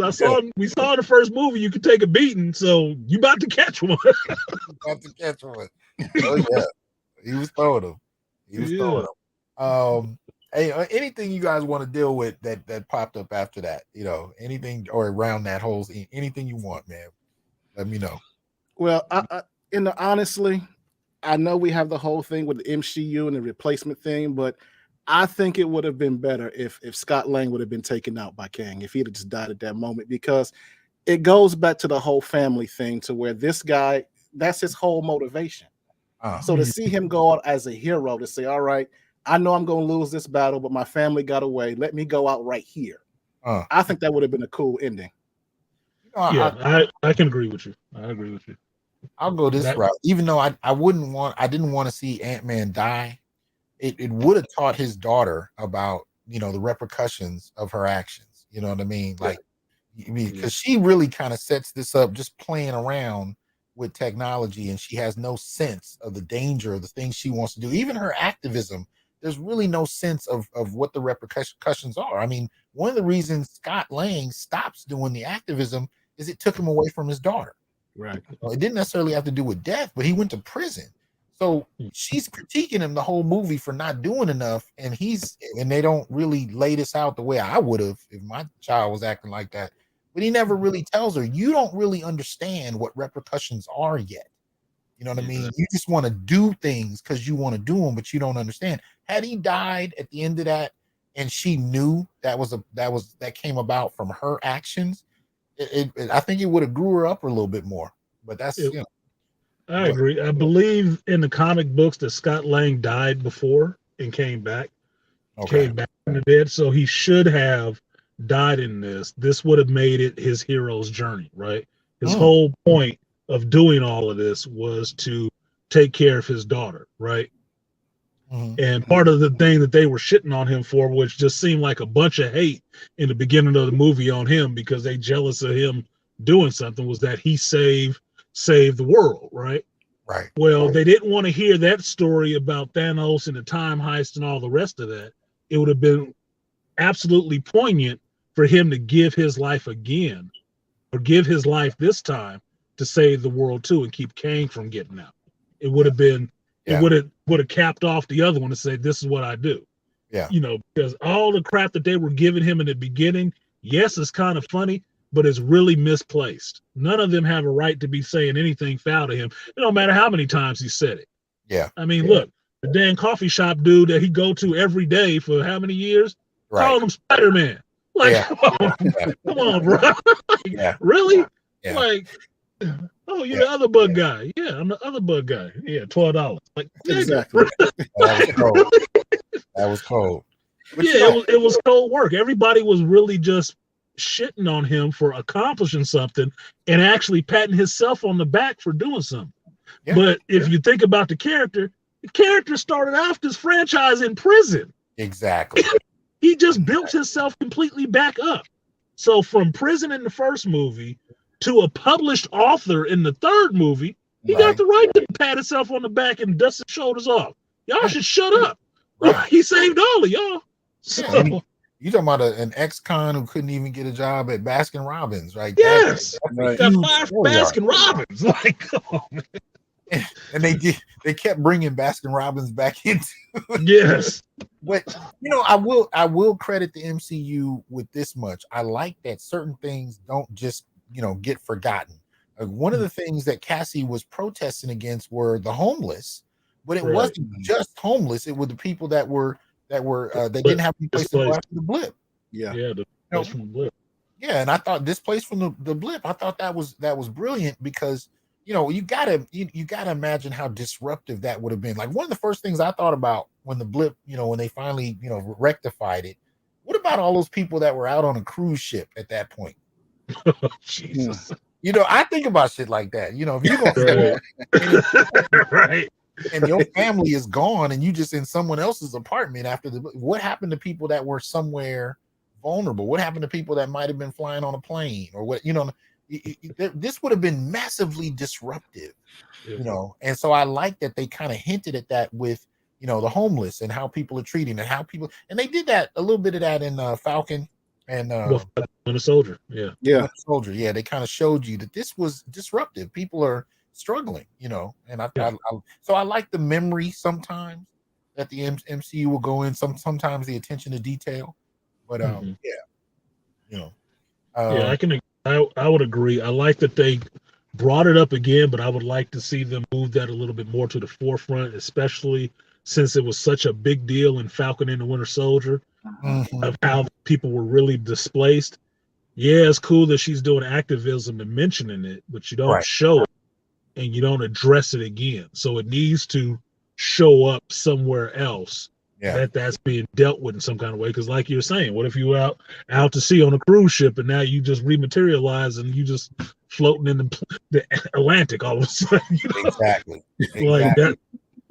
we saw in the first movie you could take a beating, so you about to catch one. About to catch one. Oh yeah, he was throwing them. He was throwing them. Hey, anything you guys want to deal with that popped up after that? You know, anything or around that whole anything you want, man. Let me know. Well, honestly, I know we have the whole thing with the MCU and the replacement thing, but I think it would have been better if Scott Lang would have been taken out by Kang, if he'd have just died at that moment, because it goes back to the whole family thing, to where this guy, that's his whole motivation. So to see him go out as a hero, to say, all right, I know I'm going to lose this battle, but my family got away. Let me go out right here. I think that would have been a cool ending. Yeah, I can agree with you. I agree with you. I'll go this route. Even though I didn't want to see Ant-Man die, it would have taught his daughter about, you know, the repercussions of her actions. You know what I mean? Like, because she really kind of sets this up just playing around with technology, and she has no sense of the danger of the things she wants to do. Even her activism, there's really no sense of what the repercussions are. I mean, one of the reasons Scott Lang stops doing the activism is it took him away from his daughter. Right. It didn't necessarily have to do with death, but he went to prison. So she's critiquing him the whole movie for not doing enough, and they don't really lay this out the way I would have if my child was acting like that. But he never really tells her, you don't really understand what repercussions are yet. You know what I mean? You just want to do things because you want to do them, but you don't understand. Had he died at the end of that, and she knew that came about from her actions, I think it would have grew her up a little bit more. But that's I agree. I believe in the comic books that Scott Lang died before and came back from the dead. So he should have died in this. This would have made it his hero's journey, right? His whole point of doing all of this was to take care of his daughter, right? And part of the thing that they were shitting on him for, which just seemed like a bunch of hate in the beginning of the movie on him because they jealous of him doing something, was that he saved the world, right? Right. Well, they didn't want to hear that story about Thanos and the time heist and all the rest of that. It would have been absolutely poignant for him to give his life again, or give his life this time to save the world too and keep Kang from getting out. It would have been, it would have capped off the other one to say, this is what I do. Yeah. You know, because all the crap that they were giving him in the beginning, yes, it's kind of funny, but it's really misplaced. None of them have a right to be saying anything foul to him. It don't matter how many times he said it. Yeah. I mean, look, the damn coffee shop dude that he go to every day for how many years? Calling him Spider-Man. Like, come on, bro. Like, really? Yeah. Like, oh, you're the other bug guy. Yeah, I'm the other bug guy. Yeah, $12. Like, exactly. That was cold. But yeah, it was cold work. Everybody was really just shitting on him for accomplishing something and actually patting himself on the back for doing something. Yeah. But if you think about the character started off this franchise in prison. Exactly. He just built himself completely back up. So from prison in the first movie to a published author in the third movie, he got the right to pat himself on the back and dust his shoulders off. Y'all should shut up. Right. He saved all of y'all. So, you talking about an ex-con who couldn't even get a job at Baskin Robbins, right? Yes, got fired from Baskin Robbins. Like, come on, man. And they kept bringing Baskin Robbins back into it. Yes. But you know, I will credit the MCU with this much. I like that certain things don't just, you know, get forgotten. One of the things that Cassie was protesting against were the homeless, but it wasn't just homeless. It were the people that they didn't have any place to go after the blip. The place from the blip. Yeah, and I thought this place from the blip, I thought that was brilliant because, you know, you gotta imagine how disruptive that would have been. Like, one of the first things I thought about when the blip, you know, when they finally, you know, rectified it, what about all those people that were out on a cruise ship at that point? Oh, Jesus. You know, I think about shit like that. You know, if you're right. And your family is gone and you just in someone else's apartment after what happened to people that were somewhere vulnerable? What happened to people that might have been flying on a plane or what, you know, this would have been massively disruptive, and so I like that they kind of hinted at that with the homeless and how people are treating and how people, and they did that a little bit of that in Falcon and Winter Soldier. Winter Soldier. Yeah, they kind of showed you that this was disruptive. People are struggling, and so I like the memory sometimes that the MCU will go in, sometimes the attention to detail, but I would agree. I like that they brought it up again, but I would like to see them move that a little bit more to the forefront, especially since it was such a big deal in Falcon and the Winter Soldier of how people were really displaced. Yeah, it's cool that she's doing activism and mentioning it, but you don't show it and you don't address it again. So it needs to show up somewhere else that's being dealt with in some kind of way. Because like you're saying, what if you were out to sea on a cruise ship and now you just rematerialize and you just floating in the Atlantic all of a sudden? Exactly. Like that.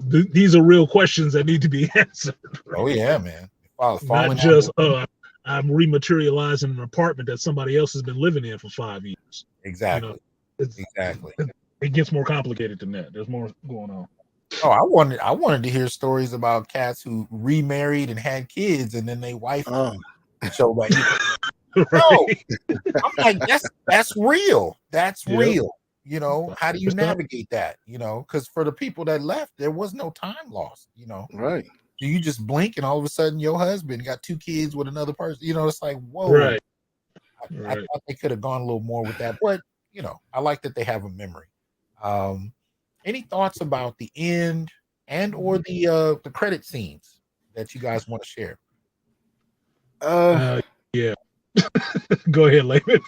These are real questions that need to be answered. Right? Oh yeah, man. Not just I'm rematerializing an apartment that somebody else has been living in for 5 years. Exactly. Exactly. It gets more complicated than that. There's more going on. Oh, I wanted to hear stories about cats who remarried and had kids, and then they wife showed like, no, I'm like, that's real. That's real. How do you navigate that? Because for the people that left, there was no time lost. Right. Do you just blink and all of a sudden your husband got 2 kids with another person? It's like, whoa. Right. I thought they could have gone a little more with that, but I like that they have a memory. Any thoughts about the end and or the credit scenes that you guys want to share? Yeah. Go ahead, Laymen.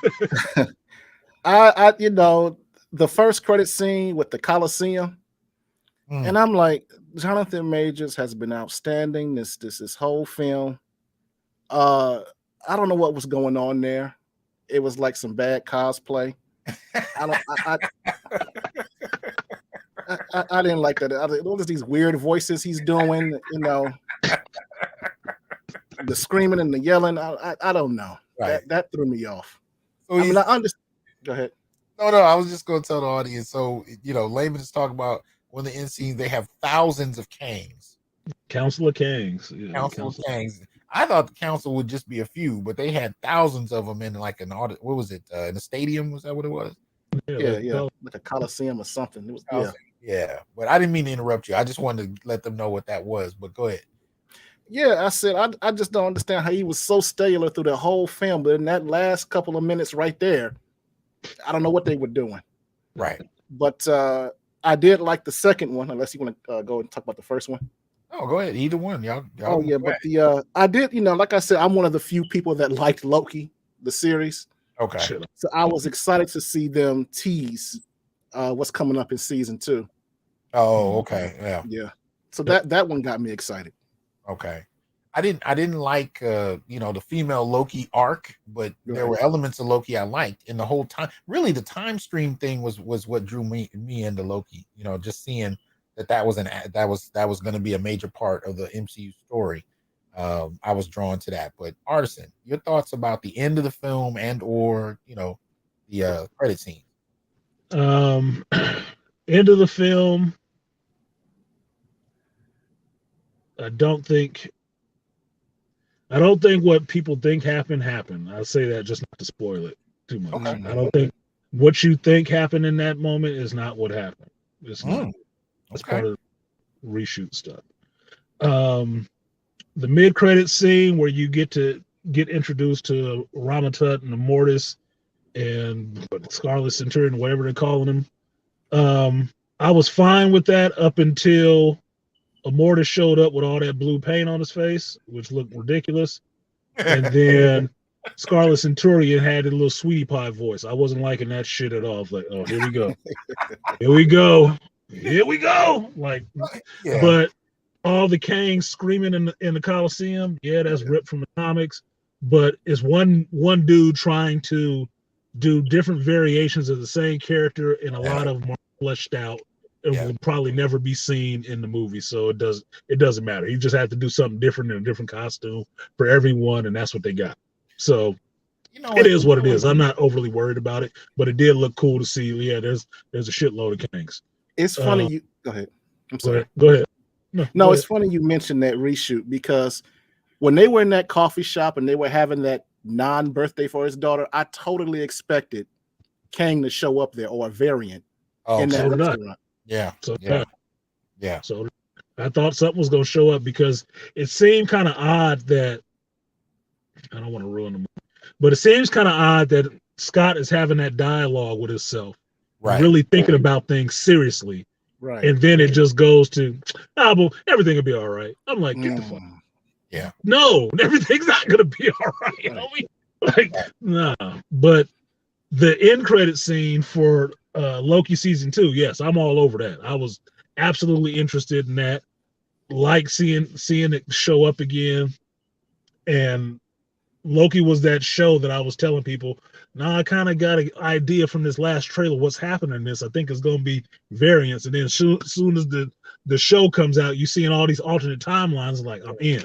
I the first credit scene with the Coliseum, and I'm like, Jonathan Majors has been outstanding this whole film. I don't know what was going on there. It was like some bad cosplay. I didn't like that. What is these weird voices he's doing? The screaming and the yelling. I don't know. Right. That threw me off. So I understand. Go ahead. No, I was just going to tell the audience. So Laymen is talking about when the end scene they have thousands of Kangs. Council of Kangs. Yeah, Council of Kangs. I thought the council would just be a few, but they had thousands of them in like an audit. What was it? In a stadium? Was that what it was? Yeah. Like a Coliseum or something. It was Yeah. But I didn't mean to interrupt you. I just wanted to let them know what that was. But go ahead. Yeah, I said I just don't understand how he was so stellar through the whole film, but in that last couple of minutes right there, I don't know what they were doing. Right. But I did like the second one, unless you want to go and talk about the first one. Oh, go ahead. Either one. Y'all oh, yeah. But I did, like I said, I'm one of the few people that liked Loki, the series. Okay. So I was excited to see them tease what's coming up in season 2. Oh, okay. Yeah. Yeah. So that one got me excited. Okay. I didn't like the female Loki arc, but there were elements of Loki I liked. And the whole time, really the time stream thing was what drew me into Loki. Just seeing that was going to be a major part of the MCU story. I was drawn to that. But Artisan, your thoughts about the end of the film and or the credit scene? End of the film. I don't think what people think happened. I'll say that just not to spoil it too much. Okay. I don't think what you think happened in that moment is not what happened. It's not. It's part of reshoot stuff. The mid-credit scene where you get introduced to Ramatut and Immortus and Scarlet Centurion, whatever they're calling him. I was fine with that up until Immortus showed up with all that blue paint on his face, which looked ridiculous. And then Scarlet Centurion had a little sweetie pie voice. I wasn't liking that shit at all. I was like, oh, here we go. Here we go. Like, yeah. But all the Kangs screaming in the Coliseum, that's ripped from the comics. But it's one dude trying to do different variations of the same character, and a lot of them are fleshed out. It will probably never be seen in the movie, so it doesn't matter. You just have to do something different in a different costume for everyone, and that's what they got. So It is what it is. I'm not overly worried about it, but it did look cool to see. Yeah, there's a shitload of Kangs. It's funny you go ahead. I'm sorry. Go ahead. No, it's funny you mentioned that reshoot, because when they were in that coffee shop and they were having that non-birthday for his daughter, I totally expected Kang to show up there, or a variant in that restaurant. Yeah. So I thought something was going to show up, because it seemed kind of odd that, I don't want to ruin the movie, but it seems kind of odd that Scott is having that dialogue with himself, really thinking about things seriously. Right. And then it just goes to, well, everything will be all right. I'm like, get the fuck. Yeah. No, everything's not going to be all right. Like, nah. But the end credit scene for Loki season 2, yes, I'm all over that. I was absolutely interested in that. Like seeing it show up again. And Loki was that show that I was telling people, I kind of got an idea from this last trailer what's happening in this. I think it's going to be variants. And then soon as the show comes out, you seeing all these alternate timelines, like, I'm in.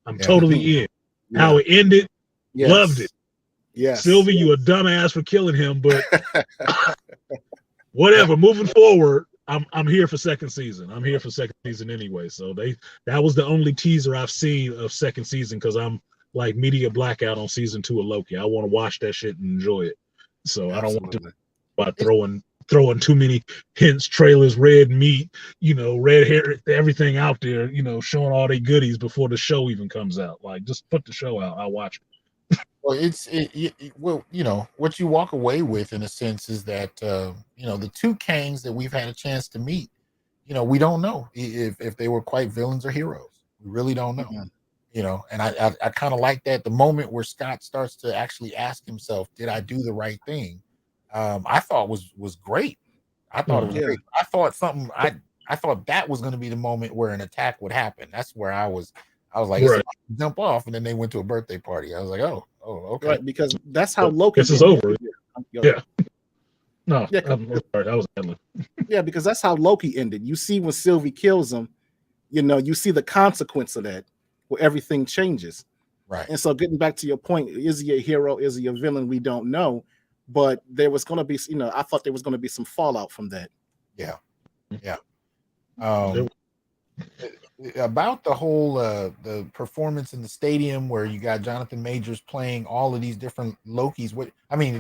I'm totally in. Yeah. How it ended, loved it. Yes. Sylvie, you a dumbass for killing him, but whatever. Moving forward, I'm here for second season. I'm here for second season anyway. So that was the only teaser I've seen of second season, because I'm like media blackout on season 2 of Loki. I want to watch that shit and enjoy it. So I don't want to by throwing too many hints, trailers, red meat, red hair, everything out there, showing all their goodies before the show even comes out. Like, just put the show out. I'll watch it. Well, what you walk away with in a sense is that, the 2 Kangs that we've had a chance to meet, we don't know if they were quite villains or heroes. We really don't know. Mm-hmm. And I kind of like that. The moment where Scott starts to actually ask himself, did I do the right thing? I thought was great. I thought it was great. I thought that was going to be the moment where an attack would happen. That's where I was like, jump off. And then they went to a birthday party. I was like, oh, okay. Right, because that's how Loki. This is over. Yeah. No, I'm sorry. That was endless. Yeah, because that's how Loki ended. You see when Sylvie kills him, you see the consequence of that, where everything changes. Right. And so getting back to your point, is he a hero? Is he a villain? We don't know. But there was going to be, I thought there was going to be some fallout from that. Yeah. Yeah. About the whole the performance in the stadium where you got Jonathan Majors playing all of these different Lokis,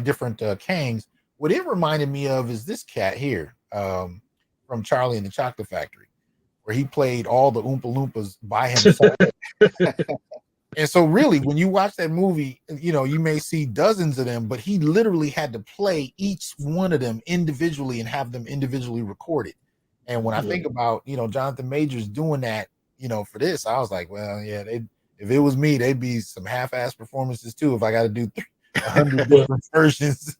different Kangs. What it reminded me of is this cat here from Charlie and the Chocolate Factory, where he played all the Oompa Loompas by himself. And so really, when you watch that movie, you may see dozens of them, but he literally had to play each one of them individually and have them individually recorded. And when I think about, Jonathan Majors doing that, for this, I was like, well, yeah, if it was me, they'd be some half-ass performances too. If I got to do 100 different versions.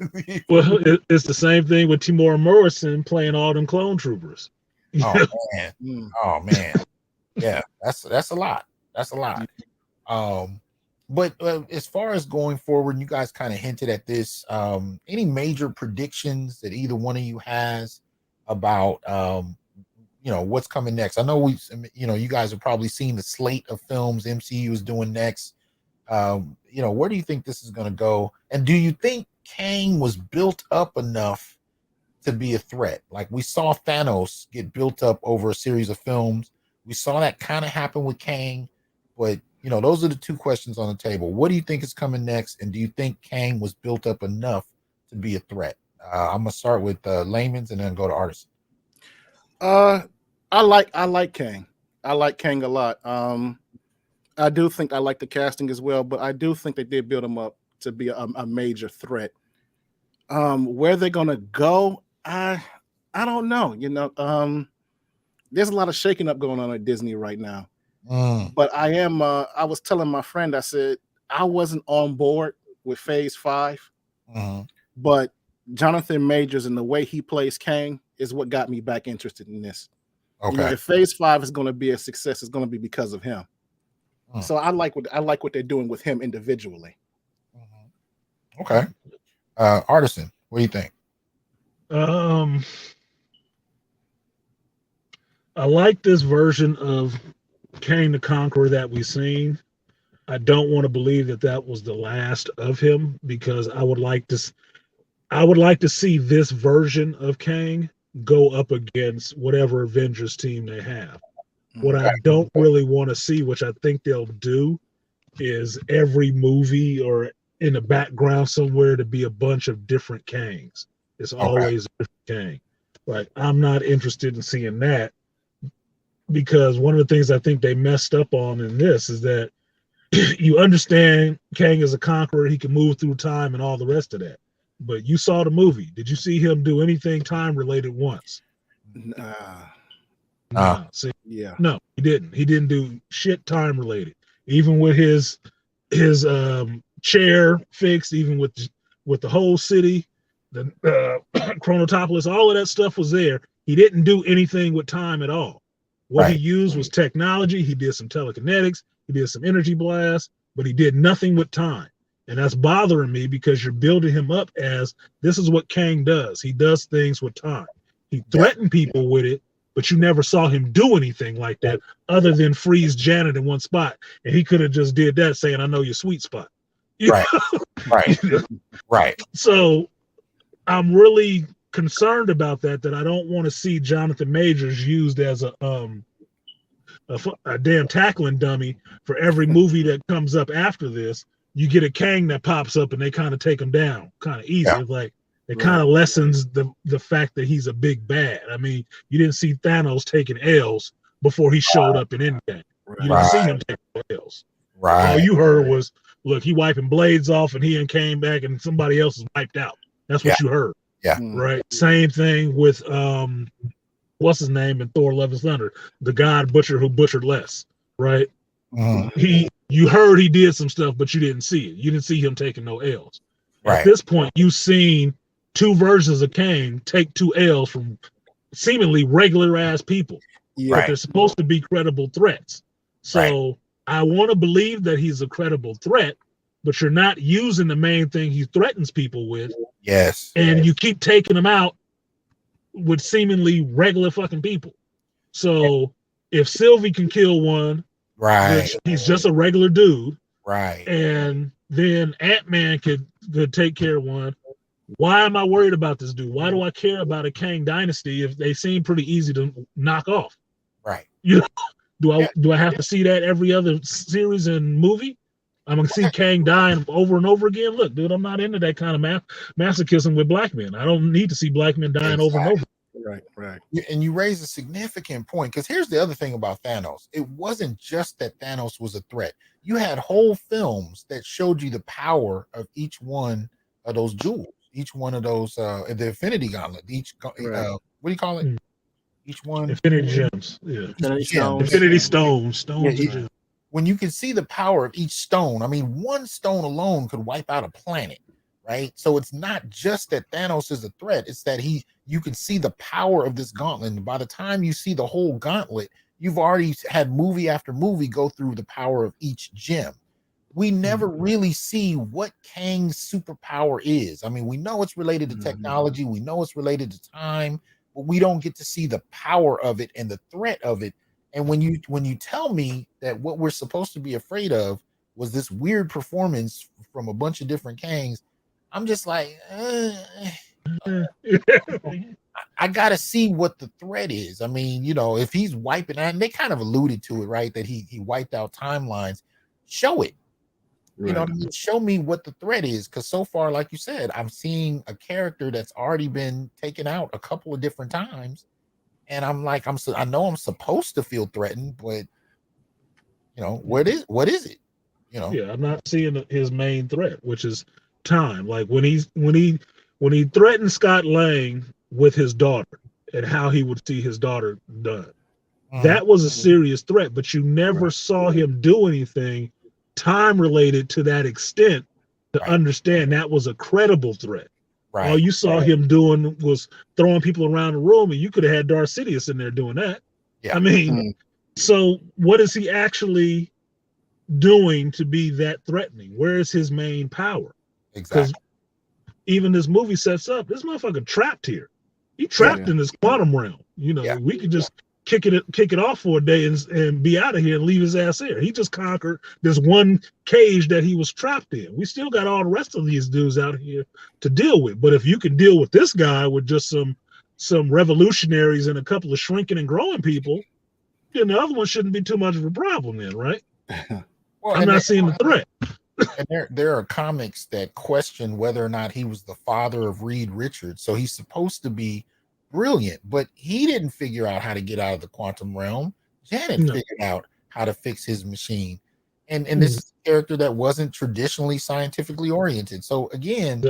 Well, it's the same thing with Timora Morrison playing all them clone troopers. Oh man. Yeah, that's a lot. That's a lot. But as far as going forward, you guys kind of hinted at this. Any major predictions that either one of you has about what's coming next? I know you guys have probably seen the slate of films MCU is doing next. Where do you think this is going to go? And do you think Kang was built up enough to be a threat? Like we saw Thanos get built up over a series of films. We saw that kind of happen with Kang, but those are the 2 questions on the table. What do you think is coming next? And do you think Kang was built up enough to be a threat? I'm gonna start with Laymen's and then go to Artisan. I like Kang. I like Kang a lot. I do think I like the casting as well, but I do think they did build him up to be a major threat. Where they're gonna go, I don't know. There's a lot of shaking up going on at Disney right now. But I was telling my friend, I said, I wasn't on board with phase 5, but Jonathan Majors and the way he plays Kang is what got me back interested in this. Okay. If phase 5 is going to be a success, it's going to be because of him. So I like what they're doing with him individually. Okay. Artisan, what do you think? I like this version of Kang the Conqueror that we've seen. I don't want to believe that that was the last of him, because I would like to see this version of Kang go up against whatever Avengers team they have. What I don't really want to see, which I think they'll do, is every movie or in the background somewhere to be a bunch of different Kangs. It's always a different Kang. Like, I'm not interested in seeing that, because one of the things I think they messed up on in this is that you understand Kang is a conqueror, he can move through time and all the rest of that. But you saw the movie. Did you see him do anything time related once? Nah. See, Yeah. no, he didn't. He didn't do shit time related. Even with his chair fixed, even with the whole city, the Chronotopolis, all of that stuff was there. He didn't do anything with time at all. What he used was technology. He did some telekinetics. He did some energy blasts, but he did nothing with time. And that's bothering me, because you're building him up as this is what Kang does. He does things with time. He threatened people with it, but you never saw him do anything like that other than freeze Janet in one spot. And he could have just did that saying, I know your sweet spot. Right. So I'm really concerned about that I don't want to see Jonathan Majors used as a damn tackling dummy for every movie that comes up after this. You get a Kang that pops up and they kind of take him down kind of easy. It's like it kind of lessens the fact that he's a big bad. I mean, you didn't see Thanos taking L's before he showed up in Endgame. You didn't see him taking L's. All you heard was, look, he wiping blades off and he came back and somebody else is wiped out. That's what you heard. Right. Same thing with what's his name in Thor: Love and Thunder, the God Butcher who butchered less. Right. You heard he did some stuff, but you didn't see it. You didn't see him taking no L's. At this point, you've seen two versions of Kang take two L's from seemingly regular ass people. But they're supposed to be credible threats. So I want to believe that he's a credible threat, but you're not using the main thing he threatens people with. And you keep taking him out with seemingly regular fucking people. So if Sylvie can kill one, which he's just a regular dude, and then Ant-Man could take care of one, why am I worried about this dude? Why do I care about a Kang dynasty if they seem pretty easy to knock off? You know, do I have to see that every other series and movie? I'm gonna see Kang dying over and over again. Look, dude, I'm not into that kind of masochism with black men. I don't need to see black men dying over and over. Right. And you raise a significant point, because here's the other thing about Thanos. It wasn't just that Thanos was a threat. You had whole films that showed you the power of each one of those jewels, each one of those the Infinity Gauntlet, what do you call it? Each one, Infinity Gems, Infinity Stones. When you can see the power of each stone, I mean, one stone alone could wipe out a planet, right? So it's not just that Thanos is a threat; it's that you can see the power of this gauntlet. And by the time you see the whole gauntlet, you've already had movie after movie go through the power of each gem. We never really see what Kang's superpower is. I mean, we know it's related to technology, we know it's related to time, but we don't get to see the power of it and the threat of it. And when you tell me that what we're supposed to be afraid of was this weird performance from a bunch of different Kangs, I'm just like, I gotta see what the threat is. I mean, you know, if he's wiping, and they kind of alluded to it, right? That he wiped out timelines. Show it. You know what I mean? Show me what the threat is, because so far, like you said, I'm seeing a character that's already been taken out a couple of different times, and I'm like, I know I'm supposed to feel threatened, but you know, what is it? You know? Yeah, I'm not seeing his main threat, which is time. Like when he threatened Scott Lang with his daughter and how he would see his daughter done. That was a serious threat, but you never saw him do anything time related to that extent to understand that was a credible threat. All you saw him doing was throwing people around the room, and you could have had Darth Sidious in there doing that. I mean, so what is he actually doing to be that threatening? Where is his main power? Because even this movie sets up, this motherfucker trapped here. He trapped in this quantum realm. You know, we could just kick it off for a day and be out of here and leave his ass there. He just conquered this one cage that he was trapped in. We still got all the rest of these dudes out here to deal with. But if you can deal with this guy with just some revolutionaries and a couple of shrinking and growing people, then the other one shouldn't be too much of a problem then, right? Well, I'm not seeing the threat. And there are comics that question whether or not he was the father of Reed Richards. So he's supposed to be brilliant, but he didn't figure out how to get out of the quantum realm. Janet figured out how to fix his machine. And this is a character that wasn't traditionally scientifically oriented. So again,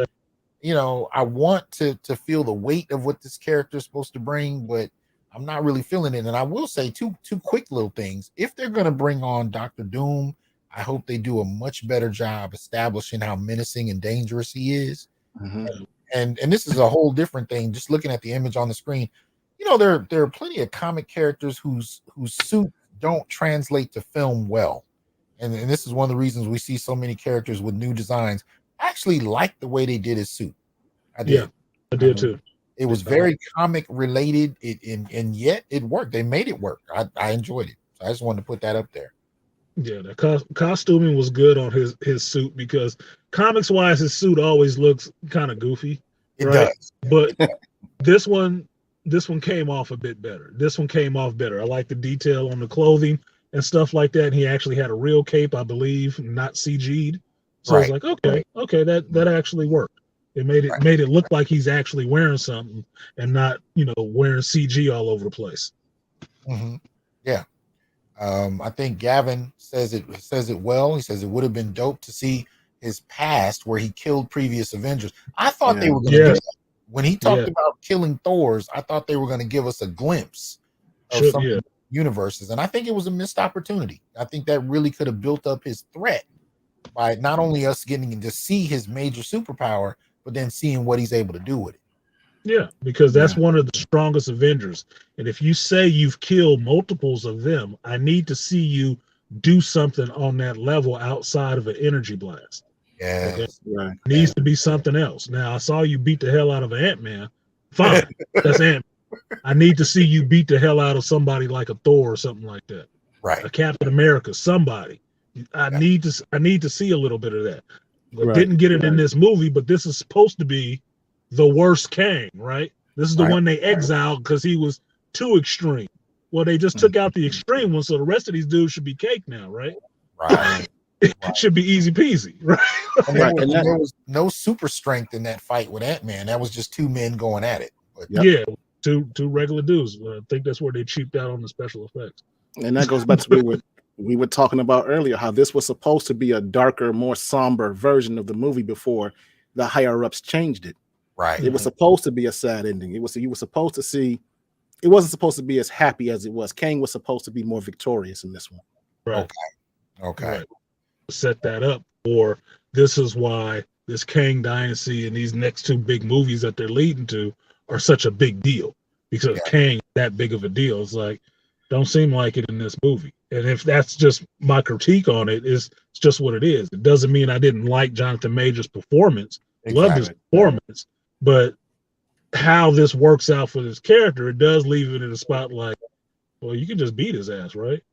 you know, I want to feel the weight of what this character is supposed to bring, but I'm not really feeling it. And I will say two quick little things. If they're going to bring on Dr. Doom, I hope they do a much better job establishing how menacing and dangerous he is. And this is a whole different thing. Just looking at the image on the screen, you know, there are plenty of comic characters whose suits don't translate to film well. And this is one of the reasons we see so many characters with new designs. I actually liked the way they did his suit. I did. Yeah, I did too. It was very comic related, and yet it worked. They made it work. I enjoyed it. So I just wanted to put that up there. Yeah, the costuming was good on his suit, because comics wise, his suit always looks kind of goofy. It does. But this one came off a bit better. This one came off better. I like the detail on the clothing and stuff like that. And he actually had a real cape, I believe, not CG'd. So I was like, okay, that actually worked. It made it look like he's actually wearing something and not, you know, wearing CG all over the place. Yeah. I think Gavin says it well. He says it would have been dope to see his past where he killed previous Avengers. I thought they were going to do that. When he talked about killing Thors, I thought they were going to give us a glimpse of some universes, and I think it was a missed opportunity. I think that really could have built up his threat by not only us getting to see his major superpower, but then seeing what he's able to do with it. Yeah, because that's one of the strongest Avengers. And if you say you've killed multiples of them, I need to see you do something on that level outside of an energy blast. Yes. It needs to be something else. Now, I saw you beat the hell out of Ant-Man. Fine. That's Ant-Man. I need to see you beat the hell out of somebody like a Thor or something like that. Right. A Captain America, somebody. I need to see a little bit of that. I didn't get it in this movie, but this is supposed to be the worst Kang, right? This is the one they exiled because he was too extreme. Well, they just took out the extreme one, so the rest of these dudes should be cake now, right? Right. It should be easy peasy, right? And there was no super strength in that fight with Ant-Man. That was just two men going at it. But, yeah, two regular dudes. I think that's where they cheaped out on the special effects. And that goes back to what we were talking about earlier, how this was supposed to be a darker, more somber version of the movie before the higher ups changed it. Right. It was supposed to be a sad ending. You were supposed to see. It wasn't supposed to be as happy as it was. Kang was supposed to be more victorious in this one. Right. Okay. Right. Set that up, or this is why this Kang dynasty and these next two big movies that they're leading to are such a big deal, because Kang that big of a deal. It's like, don't seem like it in this movie. And if that's just my critique on it, it's just what it is. It doesn't mean I didn't like Jonathan Majors' performance. Loved his performance, but how this works out for this character, it does leave it in a spot like, well, you can just beat his ass, right?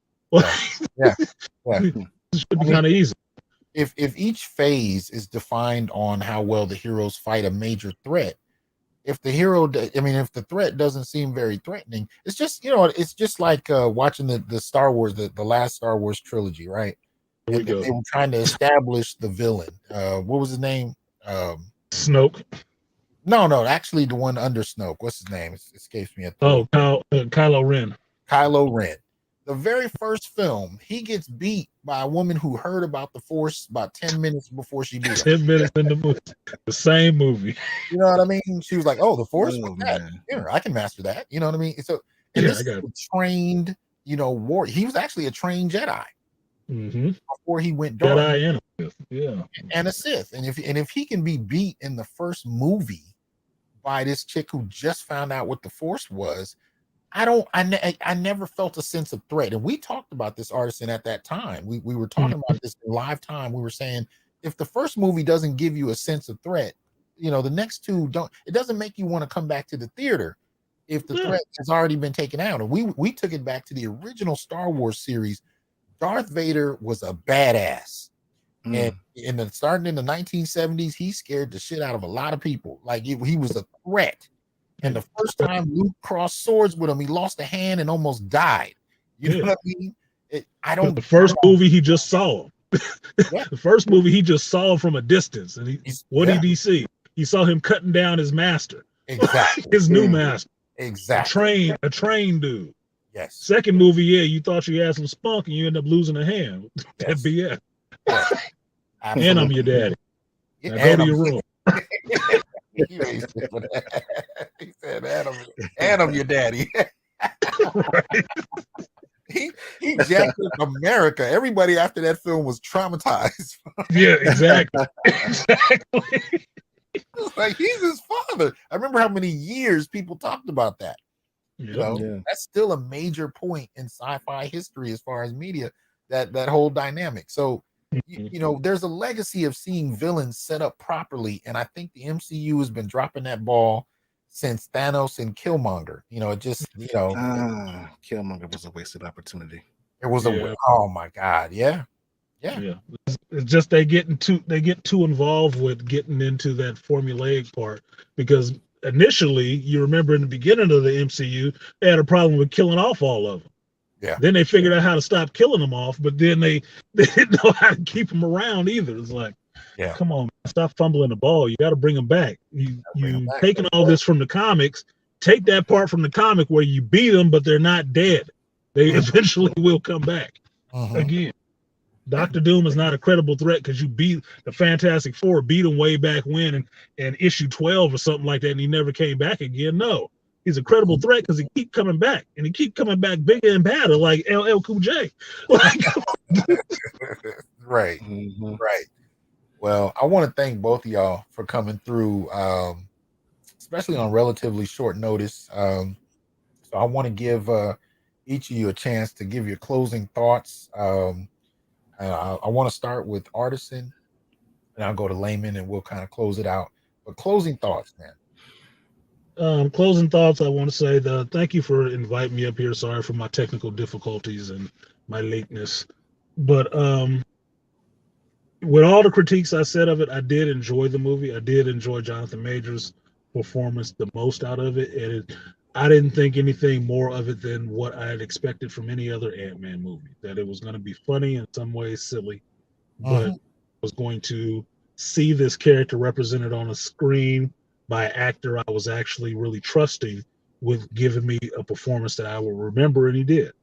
It should be kind of easy. If each phase is defined on how well the heroes fight a major threat, if the threat doesn't seem very threatening, it's just, it's just like watching the Star Wars, the last Star Wars trilogy, right? They were trying to establish the villain. What was his name? Snoke. No, actually the one under Snoke. What's his name? It escapes me. Kylo Ren. Kylo Ren. The very first film, he gets beat by a woman who heard about the Force about 10 minutes before she did. 10 minutes in the movie. The same movie. You know what I mean? She was like, oh, the Force? I can master that. You know what I mean? So, this is a trained, warrior. He was actually a trained Jedi before he went dark. Jedi and a Sith. And a Sith. And if he can be beat in the first movie by this chick who just found out what the Force was, I never felt a sense of threat. And we talked about this, Artisan, at that time. We were talking about this in live time. We were saying, if the first movie doesn't give you a sense of threat, the next two don't. It doesn't make you want to come back to the theater if the threat has already been taken out? And we took it back to the original Star Wars series. Darth Vader was a badass. And starting in the 1970s, he scared the shit out of a lot of people. Like he was a threat. And the first time Luke crossed swords with him, he lost a hand and almost died. You know what I mean? The first movie he just saw him. The first movie he just saw him from a distance. And what did he see? He saw him cutting down his master. Exactly. His new master. Exactly. A trained dude. Yes. Second movie, you thought you had some spunk and you end up losing a hand. That BS. Yes. And I'm your daddy. Now go to your room. He said, and I'm your daddy. Right. He jacked up America. Everybody after that film was traumatized. Yeah, exactly. Exactly. Like, he's his father. I remember how many years people talked about that. You know, that's still a major point in sci-fi history as far as media, that whole dynamic. So, you know, there's a legacy of seeing villains set up properly, and I think the MCU has been dropping that ball since Thanos and Killmonger. You know, it just, you know, Killmonger was a wasted opportunity. It was oh my God, yeah. It's just they get too involved with getting into that formulaic part, because initially, you remember in the beginning of the MCU, they had a problem with killing off all of them. Yeah. Then they figured out how to stop killing them off, but then they didn't know how to keep them around either. It's like, come on, man, stop fumbling the ball. You got to bring them back. You taking all this from the comics. Take that part from the comic where you beat them, but they're not dead. They eventually will come back again. Dr. Doom is not a credible threat because you beat the Fantastic Four, beat him way back when in issue 12 or something like that, and he never came back again. No, he's a credible threat because he keep coming back, and he keep coming back bigger and badder like LL Cool J. Right. Right. Well, I want to thank both of y'all for coming through, especially on relatively short notice. So I want to give each of you a chance to give your closing thoughts. I want to start with Artisan, and I'll go to Laymen, and we'll kind of close it out. But closing thoughts, man. Closing thoughts, I want to say thank you for inviting me up here. Sorry for my technical difficulties and my lateness. But with all the critiques I said of it, I did enjoy the movie. I did enjoy Jonathan Majors' performance the most out of it. And I didn't think anything more of it than what I had expected from any other Ant-Man movie, that it was going to be funny, in some ways silly, but I was going to see this character represented on a screen by an actor I was actually really trusting with giving me a performance that I will remember, and he did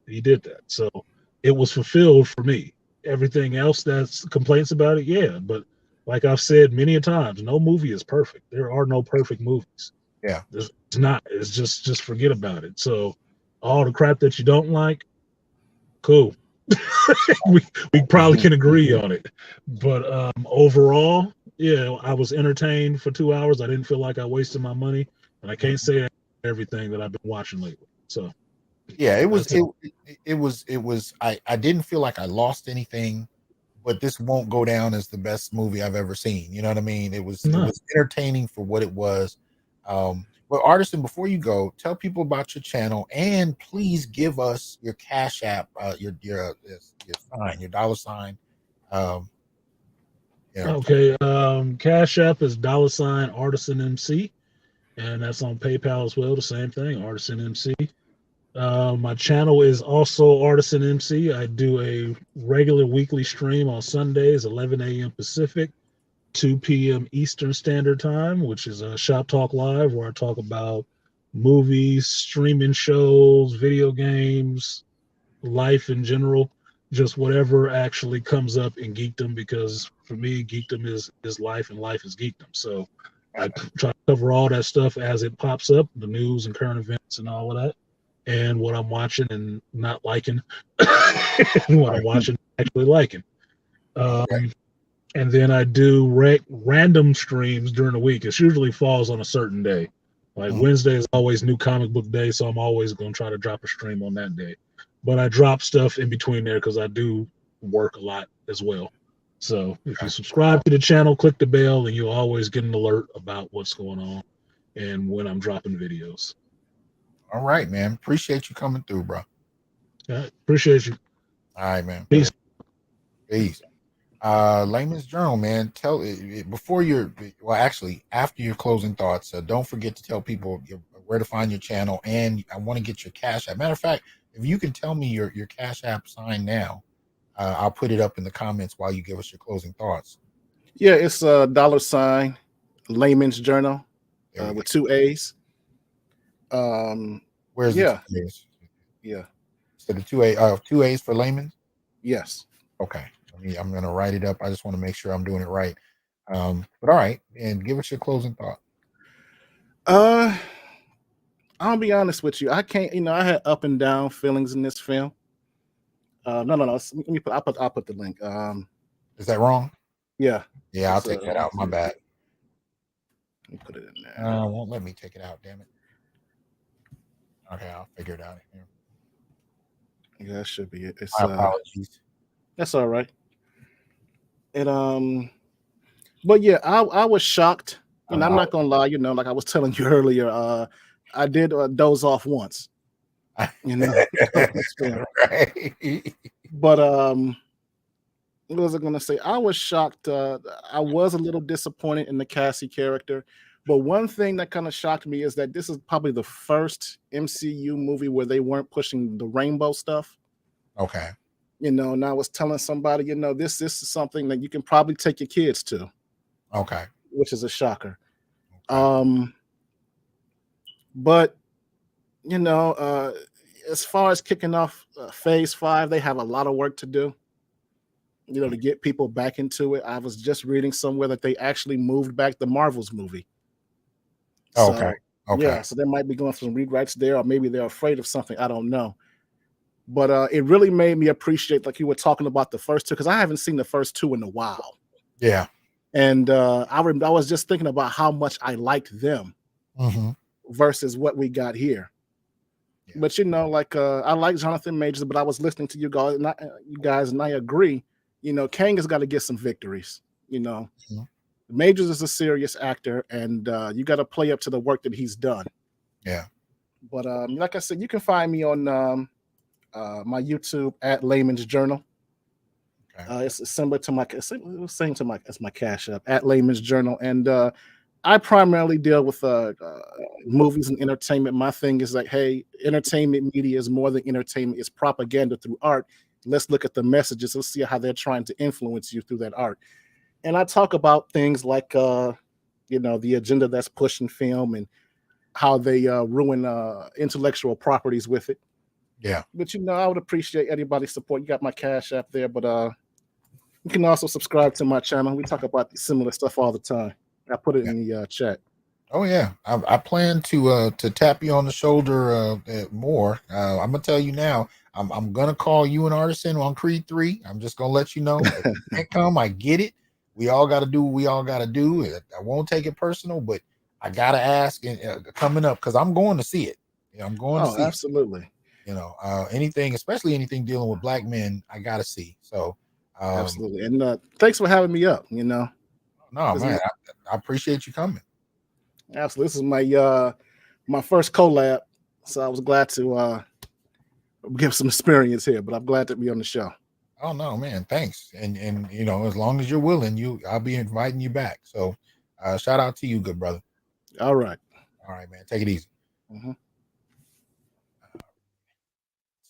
that. So it was fulfilled for me. Everything else that's complaints about it, but like I've said many a times, no movie is perfect. There are no perfect movies. Yeah, it's not. It's just forget about it. So all the crap that you don't like, cool. we probably can agree on it. But overall, I was entertained for 2 hours. I didn't feel like I wasted my money, and I can't say everything that I've been watching lately. So it was. I didn't feel like I lost anything, but this won't go down as the best movie I've ever seen. You know what I mean? It was entertaining for what it was. But Artisan, before you go, tell people about your channel, and please give us your Cash App, your sign, your $. Okay. Cash App is $ArtisanMC, and that's on PayPal as well. The same thing, ArtisanMC. My channel is also Artisan MC. I do a regular weekly stream on Sundays, 11 a.m. Pacific, 2 p.m. Eastern Standard Time, which is a Shop Talk Live, where I talk about movies, streaming shows, video games, life in general, just whatever actually comes up in geekdom, because for me, geekdom is life and life is geekdom. So I try to cover all that stuff as it pops up, the news and current events and all of that, and what I'm watching and not liking, and what I'm watching and actually liking. And then I do random streams during the week. It usually falls on a certain day. Like Wednesday is always New Comic Book Day, so I'm always going to try to drop a stream on that day. But I drop stuff in between there because I do work a lot as well. So if you subscribe to the channel, click the bell, and you'll always get an alert about what's going on and when I'm dropping videos. All right, man. Appreciate you coming through, bro. Appreciate you. All right, man. Peace. Peace. Layman's Journal, man. Tell before your actually after your closing thoughts. Don't forget to tell people where to find your channel, and I want to get your Cash App. Matter of fact, if you can tell me your Cash App sign now, I'll put it up in the comments while you give us your closing thoughts. Yeah, it's a $, Laymen's Journal with 2 A's. Where's yeah, the 2 A's? Yeah. So the 2 A's for Layman? Yes. Okay. I'm gonna write it up. I just want to make sure I'm doing it right. But all right, and give us your closing thought. I'll be honest with you. I can't, I had up and down feelings in this film. No. Let me I'll put the link. Is that wrong? Yeah. Yeah, I'll take that out. My bad. Let me put it in there. Won't let me take it out. Damn it. Okay, I'll figure it out here. Yeah, that should be it. It's, My apologies. That's all right. And but yeah, I was shocked. And I'm not gonna lie, like I was telling you earlier, I did doze off once. Right. But what was I gonna say? I was shocked. I was a little disappointed in the Cassie character. But one thing that kind of shocked me is that this is probably the first MCU movie where they weren't pushing the rainbow stuff. Okay. And I was telling somebody, this is something that you can probably take your kids to. Okay. Which is a shocker. Okay. But as far as kicking off phase 5, they have a lot of work to do. To get people back into it. I was just reading somewhere that they actually moved back the Marvels movie. Okay. Okay. Yeah, so they might be going for some rewrites there, or maybe they're afraid of something. I don't know. But it really made me appreciate, like you were talking about the first two, because I haven't seen the first two in a while. Yeah. And I was just thinking about how much I liked them versus what we got here. Yeah. But I like Jonathan Majors, but I was listening to you guys, and I agree. Kang has got to get some victories. Majors is a serious actor, and you got to play up to the work that he's done. Yeah. But like I said, you can find me on my YouTube at Laymens Journal. Okay. It's similar to it's my Cash App at Laymens Journal, and I primarily deal with movies and entertainment. My thing is like, hey, entertainment media is more than entertainment; it's propaganda through art. Let's look at the messages. Let's see how they're trying to influence you through that art. And I talk about things like, the agenda that's pushed in film and how they ruin intellectual properties with it. Yeah. But, I would appreciate anybody's support. You got my Cash App there, but you can also subscribe to my channel. We talk about similar stuff all the time. I put it in the chat. Oh yeah, I plan to tap you on the shoulder more. I'm gonna tell you now. I'm gonna call you an Artisan on Creed 3. I'm just gonna let you know. If you can't come, I get it. We all got to do what we all got to do. I won't take it personal, but I gotta ask coming up because I'm going to see it. I'm going to see. Absolutely. Anything, especially anything dealing with black men, I gotta see. So absolutely. And thanks for having me up. No, man, I appreciate you coming. Absolutely. This is my first collab, so I was glad to give some experience here, but I'm glad to be on the show. Oh no, man, thanks. And as long as you're willing, I'll be inviting you back. So shout out to you, good brother. All right, man. Take it easy.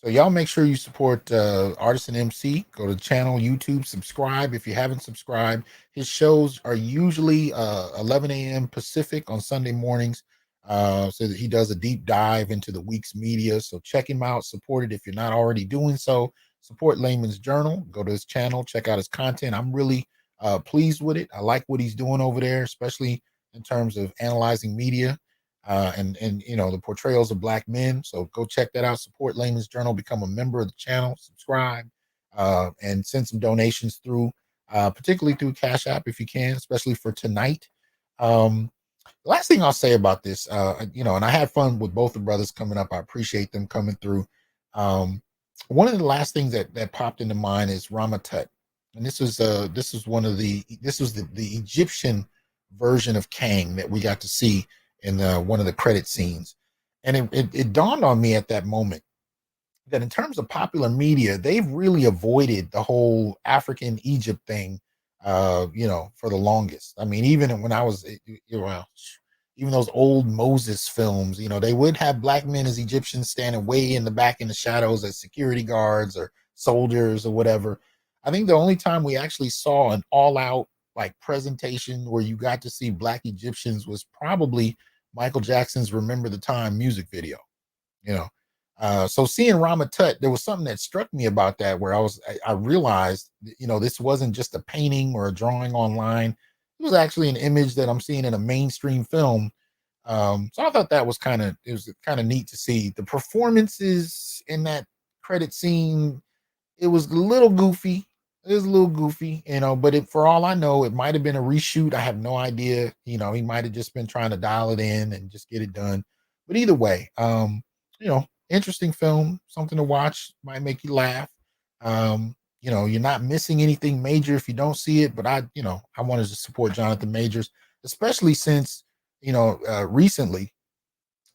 So y'all make sure you support Artisan MC. Go to the channel, YouTube, subscribe if you haven't subscribed. His shows are usually 11 a.m. Pacific on Sunday mornings. So that he does a deep dive into the week's media. So check him out, support it if you're not already doing so. Support Laymen's Journal. Go to his channel, check out his content. I'm really pleased with it. I like what he's doing over there, especially in terms of analyzing media. And the portrayals of black men. So go check that out. Support Laymen's Journal. Become a member of the channel. Subscribe and send some donations through, particularly through Cash App if you can, especially for tonight. The last thing I'll say about this, and I had fun with both the brothers coming up. I appreciate them coming through. One of the last things that popped into mind is Ramatut, and this was the Egyptian version of Kang that we got to see in one of the credit scenes. And it dawned on me at that moment that in terms of popular media, they've really avoided the whole African Egypt thing, for the longest. I mean, even when I was, well, even those old Moses films, they would have black men as Egyptians standing way in the back in the shadows as security guards or soldiers or whatever. I think the only time we actually saw an all out like presentation where you got to see black Egyptians was probably Michael Jackson's Remember the Time music video, you know. So seeing Rama Tut, there was something that struck me about that where I realized, this wasn't just a painting or a drawing online. It was actually an image that I'm seeing in a mainstream film. So I thought that was it was kind of neat to see the performances in that credit scene. It was a little goofy. It was a little goofy, but for all I know, it might have been a reshoot. I have no idea. He might have just been trying to dial it in and just get it done. But either way, interesting film, something to watch, might make you laugh. You're not missing anything major if you don't see it, but I wanted to support Jonathan Majors, especially since, recently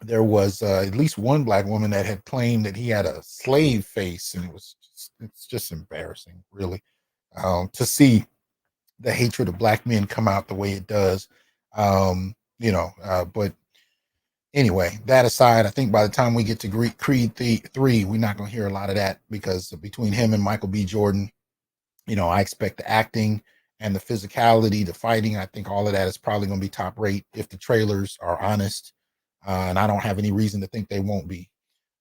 there was at least one black woman that had claimed that he had a slave face, and it's just embarrassing, really, to see the hatred of black men come out the way it does. But anyway, that aside, I think by the time we get to Creed 3, we're not going to hear a lot of that, because between him and Michael B. Jordan, I expect the acting and the physicality, the fighting, I think all of that is probably going to be top rate if the trailers are honest. And I don't have any reason to think they won't be.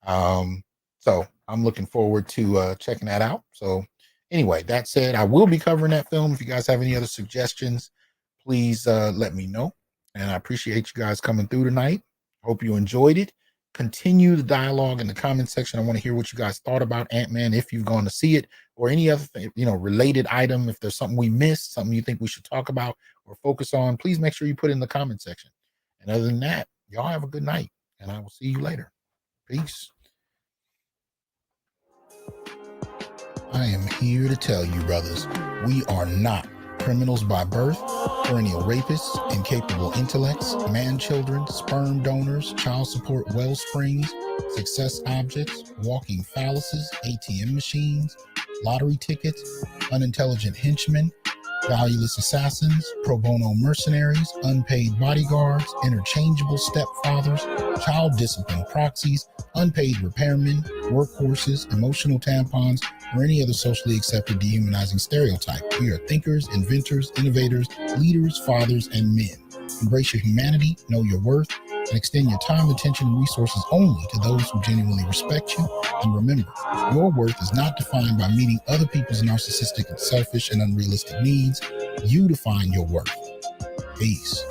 So I'm looking forward to checking that out. So anyway, that said, I will be covering that film. If you guys have any other suggestions, please let me know. And I appreciate you guys coming through tonight. Hope you enjoyed it. Continue the dialogue in the comment section. I want to hear what you guys thought about Ant-Man, if you've gone to see it, or any other related item. If there's something we missed, something you think we should talk about or focus on, please make sure you put it in the comment section. And other than that, y'all have a good night, and I will see you later. Peace. I am here to tell you, brothers, we are not criminals by birth, perennial rapists, incapable intellects, man-children, sperm donors, child support wellsprings, success objects, walking phalluses, ATM machines, lottery tickets, unintelligent henchmen, valueless assassins, pro bono mercenaries, unpaid bodyguards, interchangeable stepfathers, child discipline proxies, unpaid repairmen, workhorses, emotional tampons, or any other socially accepted dehumanizing stereotype. We are thinkers, inventors, innovators, leaders, fathers, and men. Embrace your humanity, know your worth, and extend your time, attention, and resources only to those who genuinely respect you. And remember, your worth is not defined by meeting other people's narcissistic, selfish, and unrealistic needs. You define your worth. Peace.